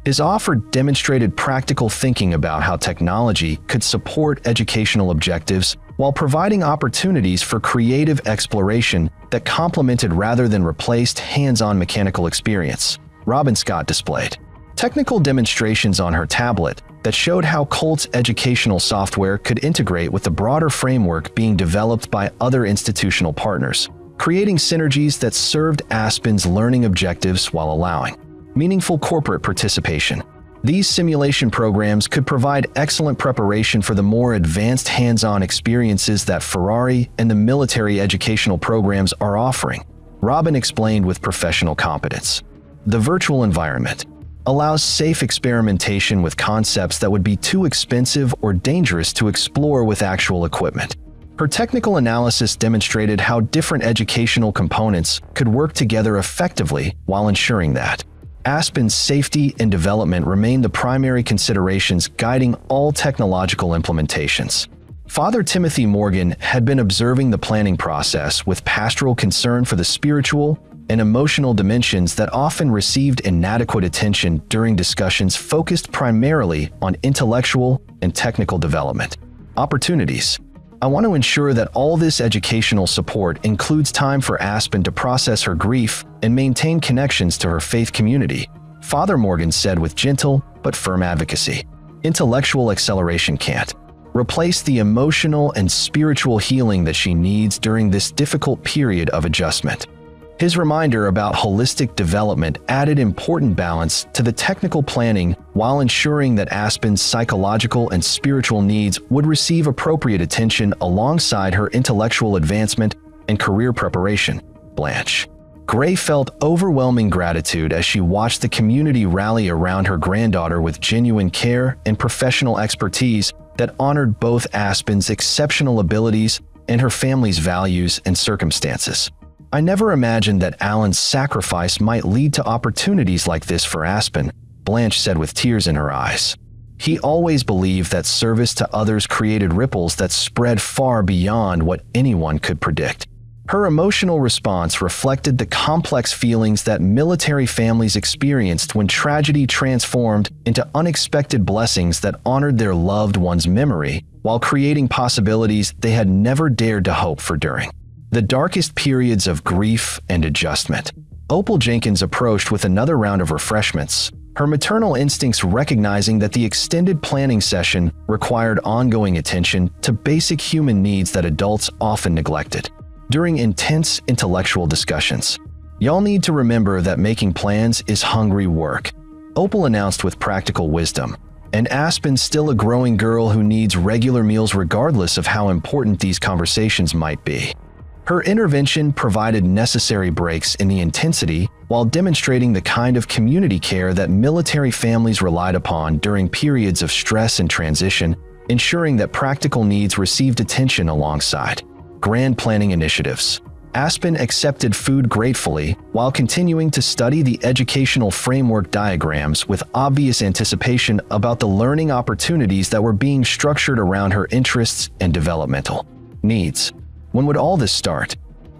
His offer demonstrated practical thinking about how technology could support educational objectives while providing opportunities for creative exploration that complemented rather than replaced hands-on mechanical experience. Robin Scott displayed technical demonstrations on her tablet that showed how Colt's educational software could integrate with the broader framework being developed by other institutional partners, creating synergies that served Aspen's learning objectives while allowing meaningful corporate participation. These simulation programs could provide excellent preparation for the more advanced hands-on experiences that Ferrari and the military educational programs are offering, Robin explained with professional competence. The virtual environment allows safe experimentation with concepts that would be too expensive or dangerous to explore with actual equipment. Her technical analysis demonstrated how different educational components could work together effectively while ensuring that Aspen's safety and development remain the primary considerations guiding all technological implementations. Father Timothy Morgan had been observing the planning process with pastoral concern for the spiritual and emotional dimensions that often received inadequate attention during discussions focused primarily on intellectual and technical development. Opportunities. I want to ensure that all this educational support includes time for Aspen to process her grief and maintain connections to her faith community, Father Morgan said with gentle but firm advocacy. Intellectual acceleration can't replace the emotional and spiritual healing that she needs during this difficult period of adjustment. His reminder about holistic development added important balance to the technical planning while ensuring that Aspen's psychological and spiritual needs would receive appropriate attention alongside her intellectual advancement and career preparation. Blanche Gray felt overwhelming gratitude as she watched the community rally around her granddaughter with genuine care and professional expertise that honored both Aspen's exceptional abilities and her family's values and circumstances. I never imagined that Alan's sacrifice might lead to opportunities like this for Aspen, Blanche said with tears in her eyes. He always believed that service to others created ripples that spread far beyond what anyone could predict. Her emotional response reflected the complex feelings that military families experienced when tragedy transformed into unexpected blessings that honored their loved one's memory while creating possibilities they had never dared to hope for during the darkest periods of grief and adjustment. Opal Jenkins approached with another round of refreshments, her maternal instincts recognizing that the extended planning session required ongoing attention to basic human needs that adults often neglected. During intense intellectual discussions, "Y'all need to remember that making plans is hungry work," Opal announced with practical wisdom. And Aspen's still a growing girl who needs regular meals regardless of how important these conversations might be. Her intervention provided necessary breaks in the intensity while demonstrating the kind of community care that military families relied upon during periods of stress and transition, ensuring that practical needs received attention alongside grand planning initiatives. Aspen accepted food gratefully while continuing to study the educational framework diagrams with obvious anticipation about the learning opportunities that were being structured around her interests and developmental needs. When would all this start?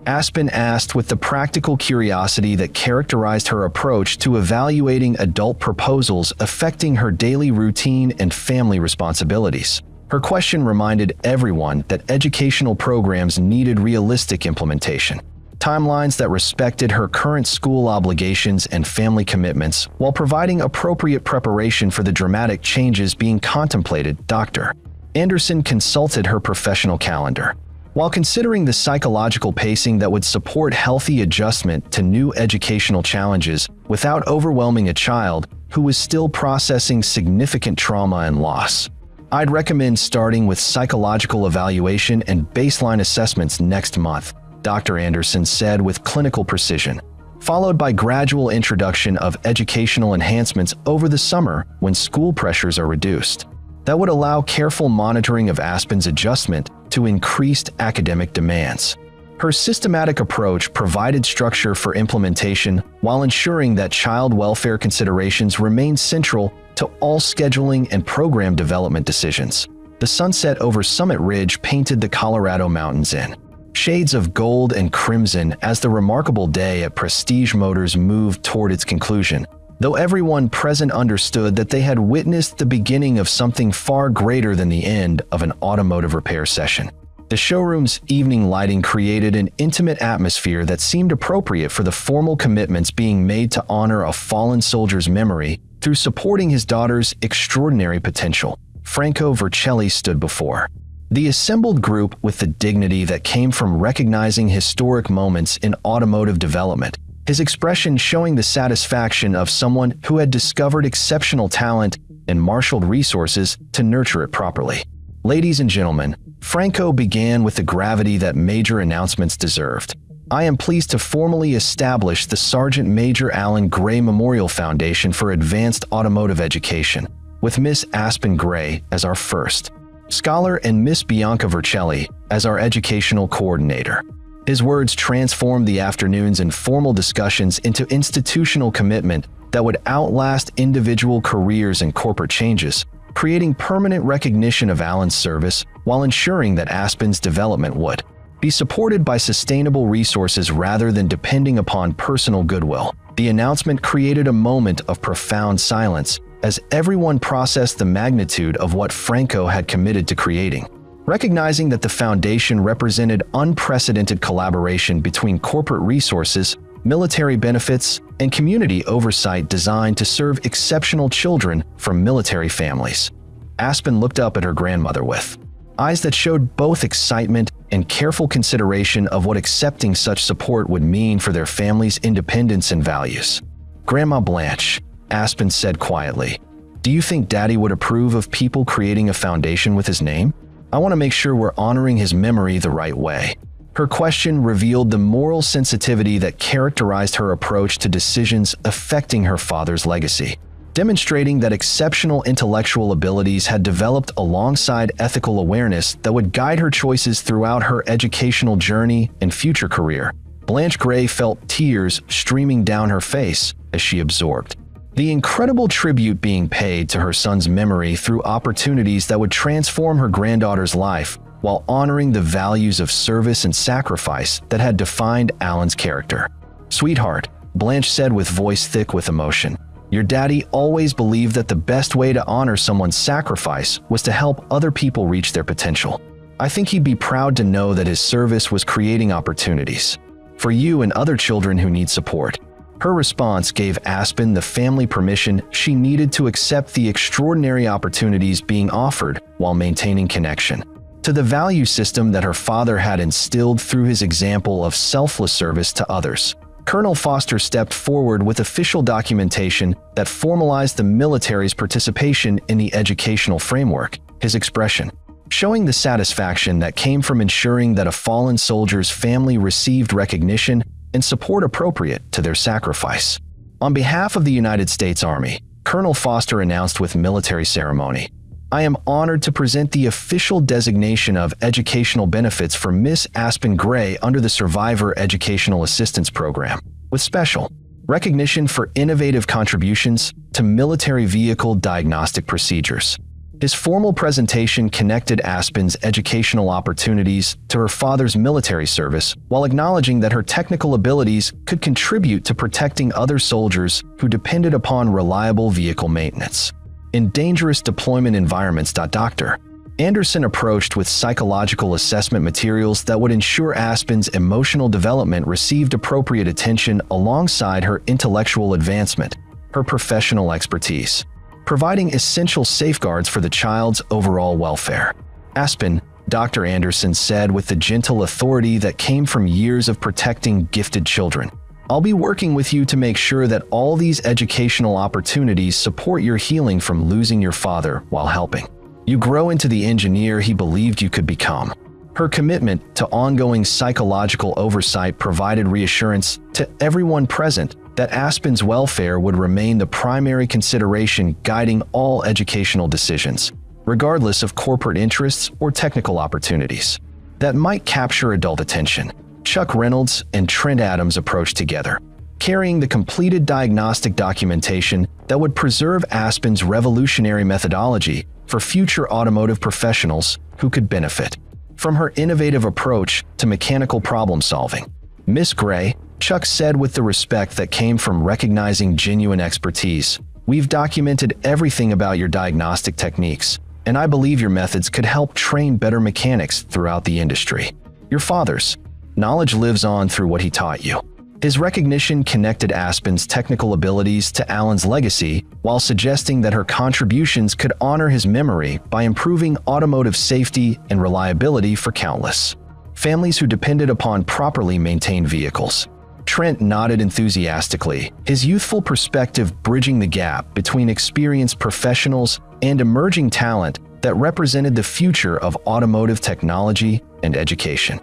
Aspen asked with the practical curiosity that characterized her approach to evaluating adult proposals affecting her daily routine and family responsibilities. Her question reminded everyone that educational programs needed realistic implementation, timelines that respected her current school obligations and family commitments while providing appropriate preparation for the dramatic changes being contemplated. Dr. Anderson consulted her professional calendar. While considering the psychological pacing that would support healthy adjustment to new educational challenges without overwhelming a child who was still processing significant trauma and loss, I'd recommend starting with psychological evaluation and baseline assessments next month, Dr. Anderson said with clinical precision, followed by gradual introduction of educational enhancements over the summer when school pressures are reduced. That would allow careful monitoring of Aspen's adjustment to increased academic demands. Her systematic approach provided structure for implementation while ensuring that child welfare considerations remained central to all scheduling and program development decisions. The sunset over Summit Ridge painted the Colorado mountains in shades of gold and crimson as the remarkable day at Prestige Motors moved toward its conclusion, though everyone present understood that they had witnessed the beginning of something far greater than the end of an automotive repair session. The showroom's evening lighting created an intimate atmosphere that seemed appropriate for the formal commitments being made to honor a fallen soldier's memory through supporting his daughter's extraordinary potential. Franco Vercelli stood before the assembled group with the dignity that came from recognizing historic moments in automotive development, his expression showing the satisfaction of someone who had discovered exceptional talent and marshaled resources to nurture it properly. Ladies and gentlemen, Franco began with the gravity that major announcements deserved. I am pleased to formally establish the Sergeant Major Alan Gray Memorial Foundation for Advanced Automotive Education, with Miss Aspen Gray as our first scholar and Miss Bianca Vercelli as our educational coordinator. His words transformed the afternoon's informal discussions into institutional commitment that would outlast individual careers and corporate changes, creating permanent recognition of Alan's service while ensuring that Aspen's development would be supported by sustainable resources rather than depending upon personal goodwill. The announcement created a moment of profound silence as everyone processed the magnitude of what Franco had committed to creating. Recognizing that the foundation represented unprecedented collaboration between corporate resources, military benefits, and community oversight designed to serve exceptional children from military families. Aspen looked up at her grandmother with eyes that showed both excitement and careful consideration of what accepting such support would mean for their family's independence and values. "Grandma Blanche," Aspen said quietly, "do you think Daddy would approve of people creating a foundation with his name? I want to make sure we're honoring his memory the right way." Her question revealed the moral sensitivity that characterized her approach to decisions affecting her father's legacy, demonstrating that exceptional intellectual abilities had developed alongside ethical awareness that would guide her choices throughout her educational journey and future career. Blanche Gray felt tears streaming down her face as she absorbed the incredible tribute being paid to her son's memory through opportunities that would transform her granddaughter's life while honoring the values of service and sacrifice that had defined Alan's character. "Sweetheart," Blanche said with voice thick with emotion, "your daddy always believed that the best way to honor someone's sacrifice was to help other people reach their potential. I think he'd be proud to know that his service was creating opportunities for you and other children who need support." Her response gave Aspen the family permission she needed to accept the extraordinary opportunities being offered while maintaining connection to the value system that her father had instilled through his example of selfless service to others. Colonel Foster stepped forward with official documentation that formalized the military's participation in the educational framework, his expression showing the satisfaction that came from ensuring that a fallen soldier's family received recognition and support appropriate to their sacrifice. On behalf of the United States Army, Colonel Foster announced with military ceremony, "I am honored to present the official designation of educational benefits for Miss Aspen Gray under the Survivor Educational Assistance Program, with special recognition for innovative contributions to military vehicle diagnostic procedures." His formal presentation connected Aspen's educational opportunities to her father's military service while acknowledging that her technical abilities could contribute to protecting other soldiers who depended upon reliable vehicle maintenance. In dangerous deployment environments, Dr. Anderson approached with psychological assessment materials that would ensure Aspen's emotional development received appropriate attention alongside her intellectual advancement, her professional expertise, providing essential safeguards for the child's overall welfare. "Aspen," Dr. Anderson said with the gentle authority that came from years of protecting gifted children, "I'll be working with you to make sure that all these educational opportunities support your healing from losing your father while helping you grow into the engineer he believed you could become." Her commitment to ongoing psychological oversight provided reassurance to everyone present that Aspen's welfare would remain the primary consideration guiding all educational decisions, regardless of corporate interests or technical opportunities that might capture adult attention. Chuck Reynolds and Trent Adams approached together, carrying the completed diagnostic documentation that would preserve Aspen's revolutionary methodology for future automotive professionals who could benefit from her innovative approach to mechanical problem solving. "Miss Gray," Chuck said with the respect that came from recognizing genuine expertise, "we've documented everything about your diagnostic techniques, and I believe your methods could help train better mechanics throughout the industry. Your father's knowledge lives on through what he taught you." His recognition connected Aspen's technical abilities to Alan's legacy while suggesting that her contributions could honor his memory by improving automotive safety and reliability for countless families who depended upon properly maintained vehicles. Trent nodded enthusiastically, his youthful perspective bridging the gap between experienced professionals and emerging talent that represented the future of automotive technology and education.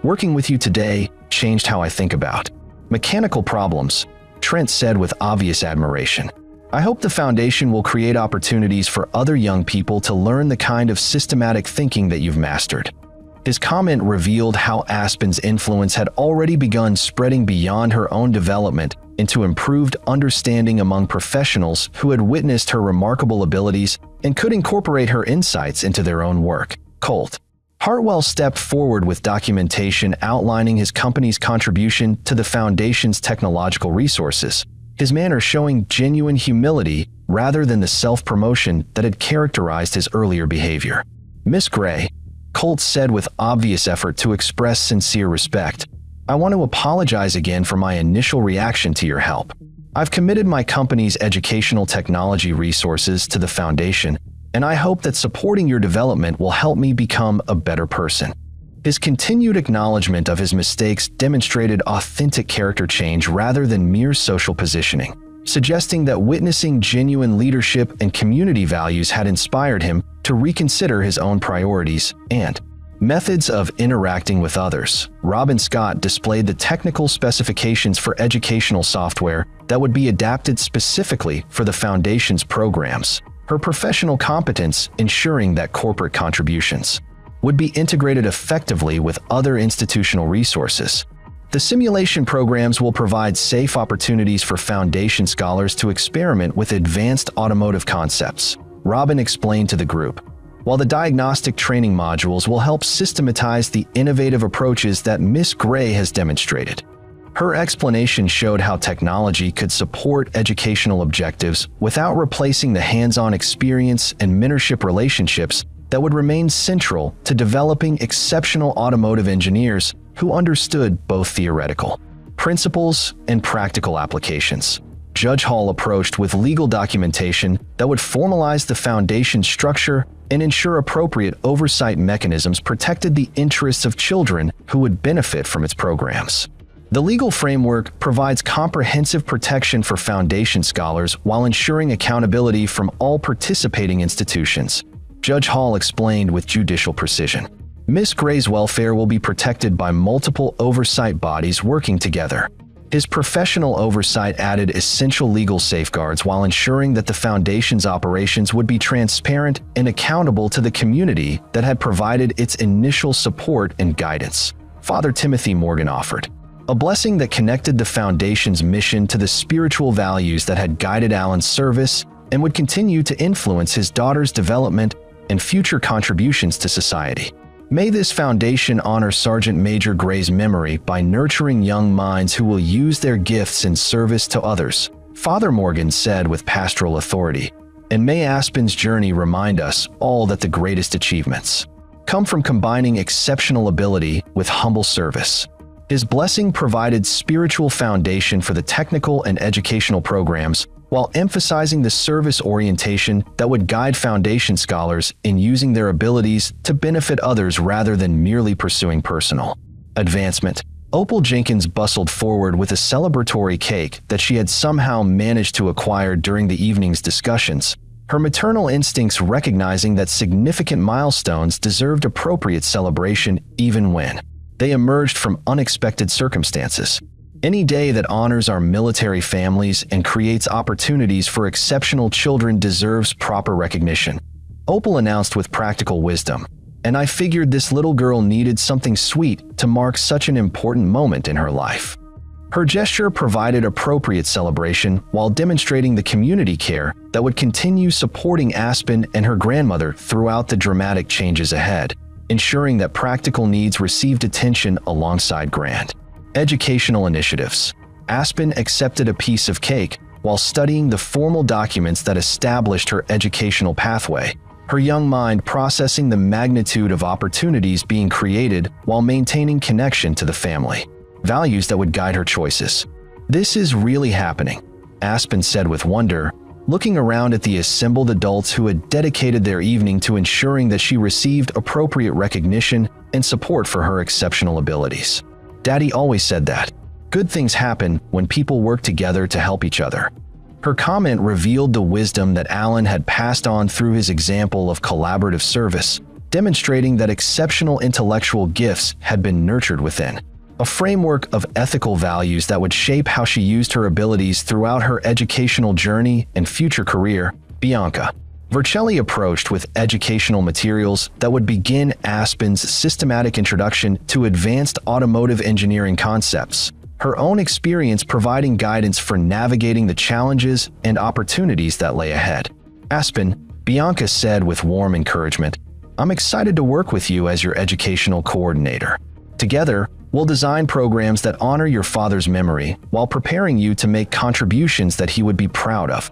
"Working with you today changed how I think about mechanical problems," Trent said with obvious admiration. "I hope the foundation will create opportunities for other young people to learn the kind of systematic thinking that you've mastered." His comment revealed how Aspen's influence had already begun spreading beyond her own development into improved understanding among professionals who had witnessed her remarkable abilities and could incorporate her insights into their own work. Colt. Hartwell stepped forward with documentation outlining his company's contribution to the Foundation's technological resources, his manner showing genuine humility rather than the self-promotion that had characterized his earlier behavior. "Miss Gray," Colt said with obvious effort to express sincere respect, "I want to apologize again for my initial reaction to your help. I've committed my company's educational technology resources to the Foundation, and I hope that supporting your development will help me become a better person." His continued acknowledgement of his mistakes demonstrated authentic character change rather than mere social positioning, suggesting that witnessing genuine leadership and community values had inspired him to reconsider his own priorities and methods of interacting with others. Robin Scott displayed the technical specifications for educational software that would be adapted specifically for the Foundation's programs, her professional competence ensuring that corporate contributions would be integrated effectively with other institutional resources. The simulation programs will provide safe opportunities for Foundation scholars to experiment with advanced automotive concepts, Robin explained to the group, while the diagnostic training modules will help systematize the innovative approaches that Miss Gray has demonstrated. Her explanation showed how technology could support educational objectives without replacing the hands-on experience and mentorship relationships that would remain central to developing exceptional automotive engineers who understood both theoretical principles and practical applications. Judge Hall approached with legal documentation that would formalize the Foundation's structure and ensure appropriate oversight mechanisms protected the interests of children who would benefit from its programs. The legal framework provides comprehensive protection for Foundation scholars while ensuring accountability from all participating institutions, Judge Hall explained with judicial precision. Miss Gray's welfare will be protected by multiple oversight bodies working together. His professional oversight added essential legal safeguards while ensuring that the Foundation's operations would be transparent and accountable to the community that had provided its initial support and guidance, Father Timothy Morgan offered. A blessing that connected the Foundation's mission to the spiritual values that had guided Alan's service and would continue to influence his daughter's development and future contributions to society. May this foundation honor Sergeant Major Gray's memory by nurturing young minds who will use their gifts in service to others, Father Morgan said with pastoral authority. And may Aspen's journey remind us all that the greatest achievements come from combining exceptional ability with humble service. His blessing provided spiritual foundation for the technical and educational programs, while emphasizing the service orientation that would guide Foundation scholars in using their abilities to benefit others rather than merely pursuing personal advancement. Opal Jenkins bustled forward with a celebratory cake that she had somehow managed to acquire during the evening's discussions, her maternal instincts recognizing that significant milestones deserved appropriate celebration even when they emerged from unexpected circumstances. Any day that honors our military families and creates opportunities for exceptional children deserves proper recognition, Opal announced with practical wisdom, and I figured this little girl needed something sweet to mark such an important moment in her life. Her gesture provided appropriate celebration while demonstrating the community care that would continue supporting Aspen and her grandmother throughout the dramatic changes ahead, ensuring that practical needs received attention alongside grand educational initiatives. Aspen accepted a piece of cake while studying the formal documents that established her educational pathway, her young mind processing the magnitude of opportunities being created while maintaining connection to the family values that would guide her choices. "This is really happening," Aspen said with wonder, looking around at the assembled adults who had dedicated their evening to ensuring that she received appropriate recognition and support for her exceptional abilities. "Daddy always said that," Good things happen when people work together to help each other. Her comment revealed the wisdom that Alan had passed on through his example of collaborative service, demonstrating that exceptional intellectual gifts had been nurtured within. A framework of ethical values that would shape how she used her abilities throughout her educational journey and future career. Bianca Vercelli approached with educational materials that would begin Aspen's systematic introduction to advanced automotive engineering concepts, her own experience providing guidance for navigating the challenges and opportunities that lay ahead. Aspen, Bianca said with warm encouragement, "I'm excited to work with you as your educational coordinator. Together, we'll design programs that honor your father's memory while preparing you to make contributions that he would be proud of."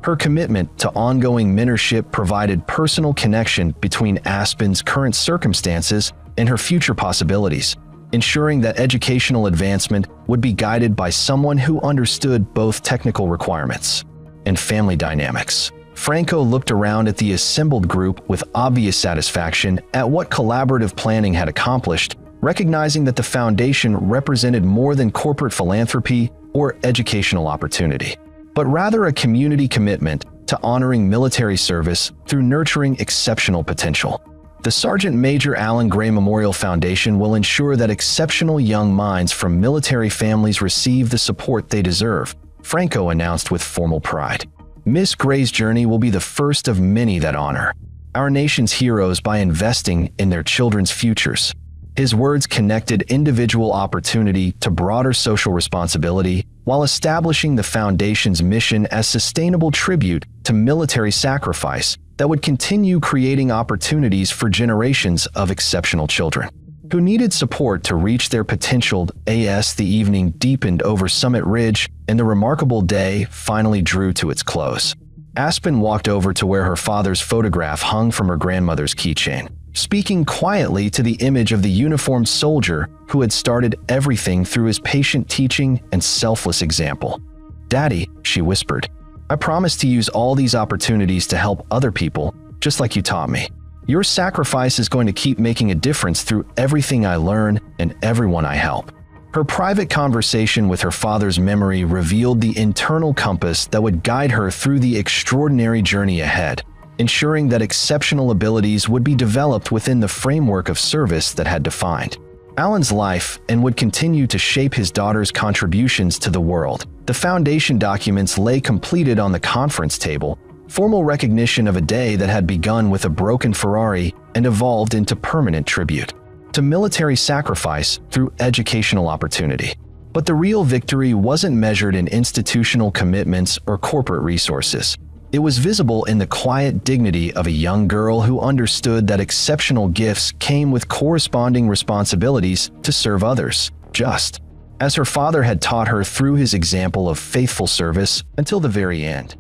Her commitment to ongoing mentorship provided personal connection between Aspen's current circumstances and her future possibilities, ensuring that educational advancement would be guided by someone who understood both technical requirements and family dynamics. Franco looked around at the assembled group with obvious satisfaction at what collaborative planning had accomplished, recognizing that the foundation represented more than corporate philanthropy or educational opportunity, but rather a community commitment to honoring military service through nurturing exceptional potential. The Sergeant Major Alan Gray Memorial Foundation will ensure that exceptional young minds from military families receive the support they deserve, Franco announced with formal pride. Miss Gray's journey will be the first of many that honor our nation's heroes by investing in their children's futures. His words connected individual opportunity to broader social responsibility while establishing the foundation's mission as sustainable tribute to military sacrifice that would continue creating opportunities for generations of exceptional children who needed support to reach their potential. As the evening deepened over Summit Ridge and the remarkable day finally drew to its close, Aspen walked over to where her father's photograph hung from her grandmother's keychain, speaking quietly to the image of the uniformed soldier who had started everything through his patient teaching and selfless example. "Daddy," she whispered, "I promise to use all these opportunities to help other people, just like you taught me. Your sacrifice is going to keep making a difference through everything I learn and everyone I help." Her private conversation with her father's memory revealed the internal compass that would guide her through the extraordinary journey ahead, ensuring that exceptional abilities would be developed within the framework of service that had defined Alan's life and would continue to shape his daughter's contributions to the world. The foundation documents lay completed on the conference table, formal recognition of a day that had begun with a broken Ferrari and evolved into permanent tribute to military sacrifice through educational opportunity. But the real victory wasn't measured in institutional commitments or corporate resources. It was visible in the quiet dignity of a young girl who understood that exceptional gifts came with corresponding responsibilities to serve others, just as her father had taught her through his example of faithful service until the very end.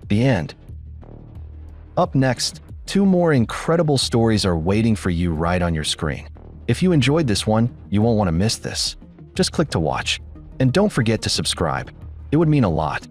The end. Up next, 2 more incredible stories are waiting for you right on your screen. If you enjoyed this one, you won't want to miss this. Just click to watch. And don't forget to subscribe. It would mean a lot.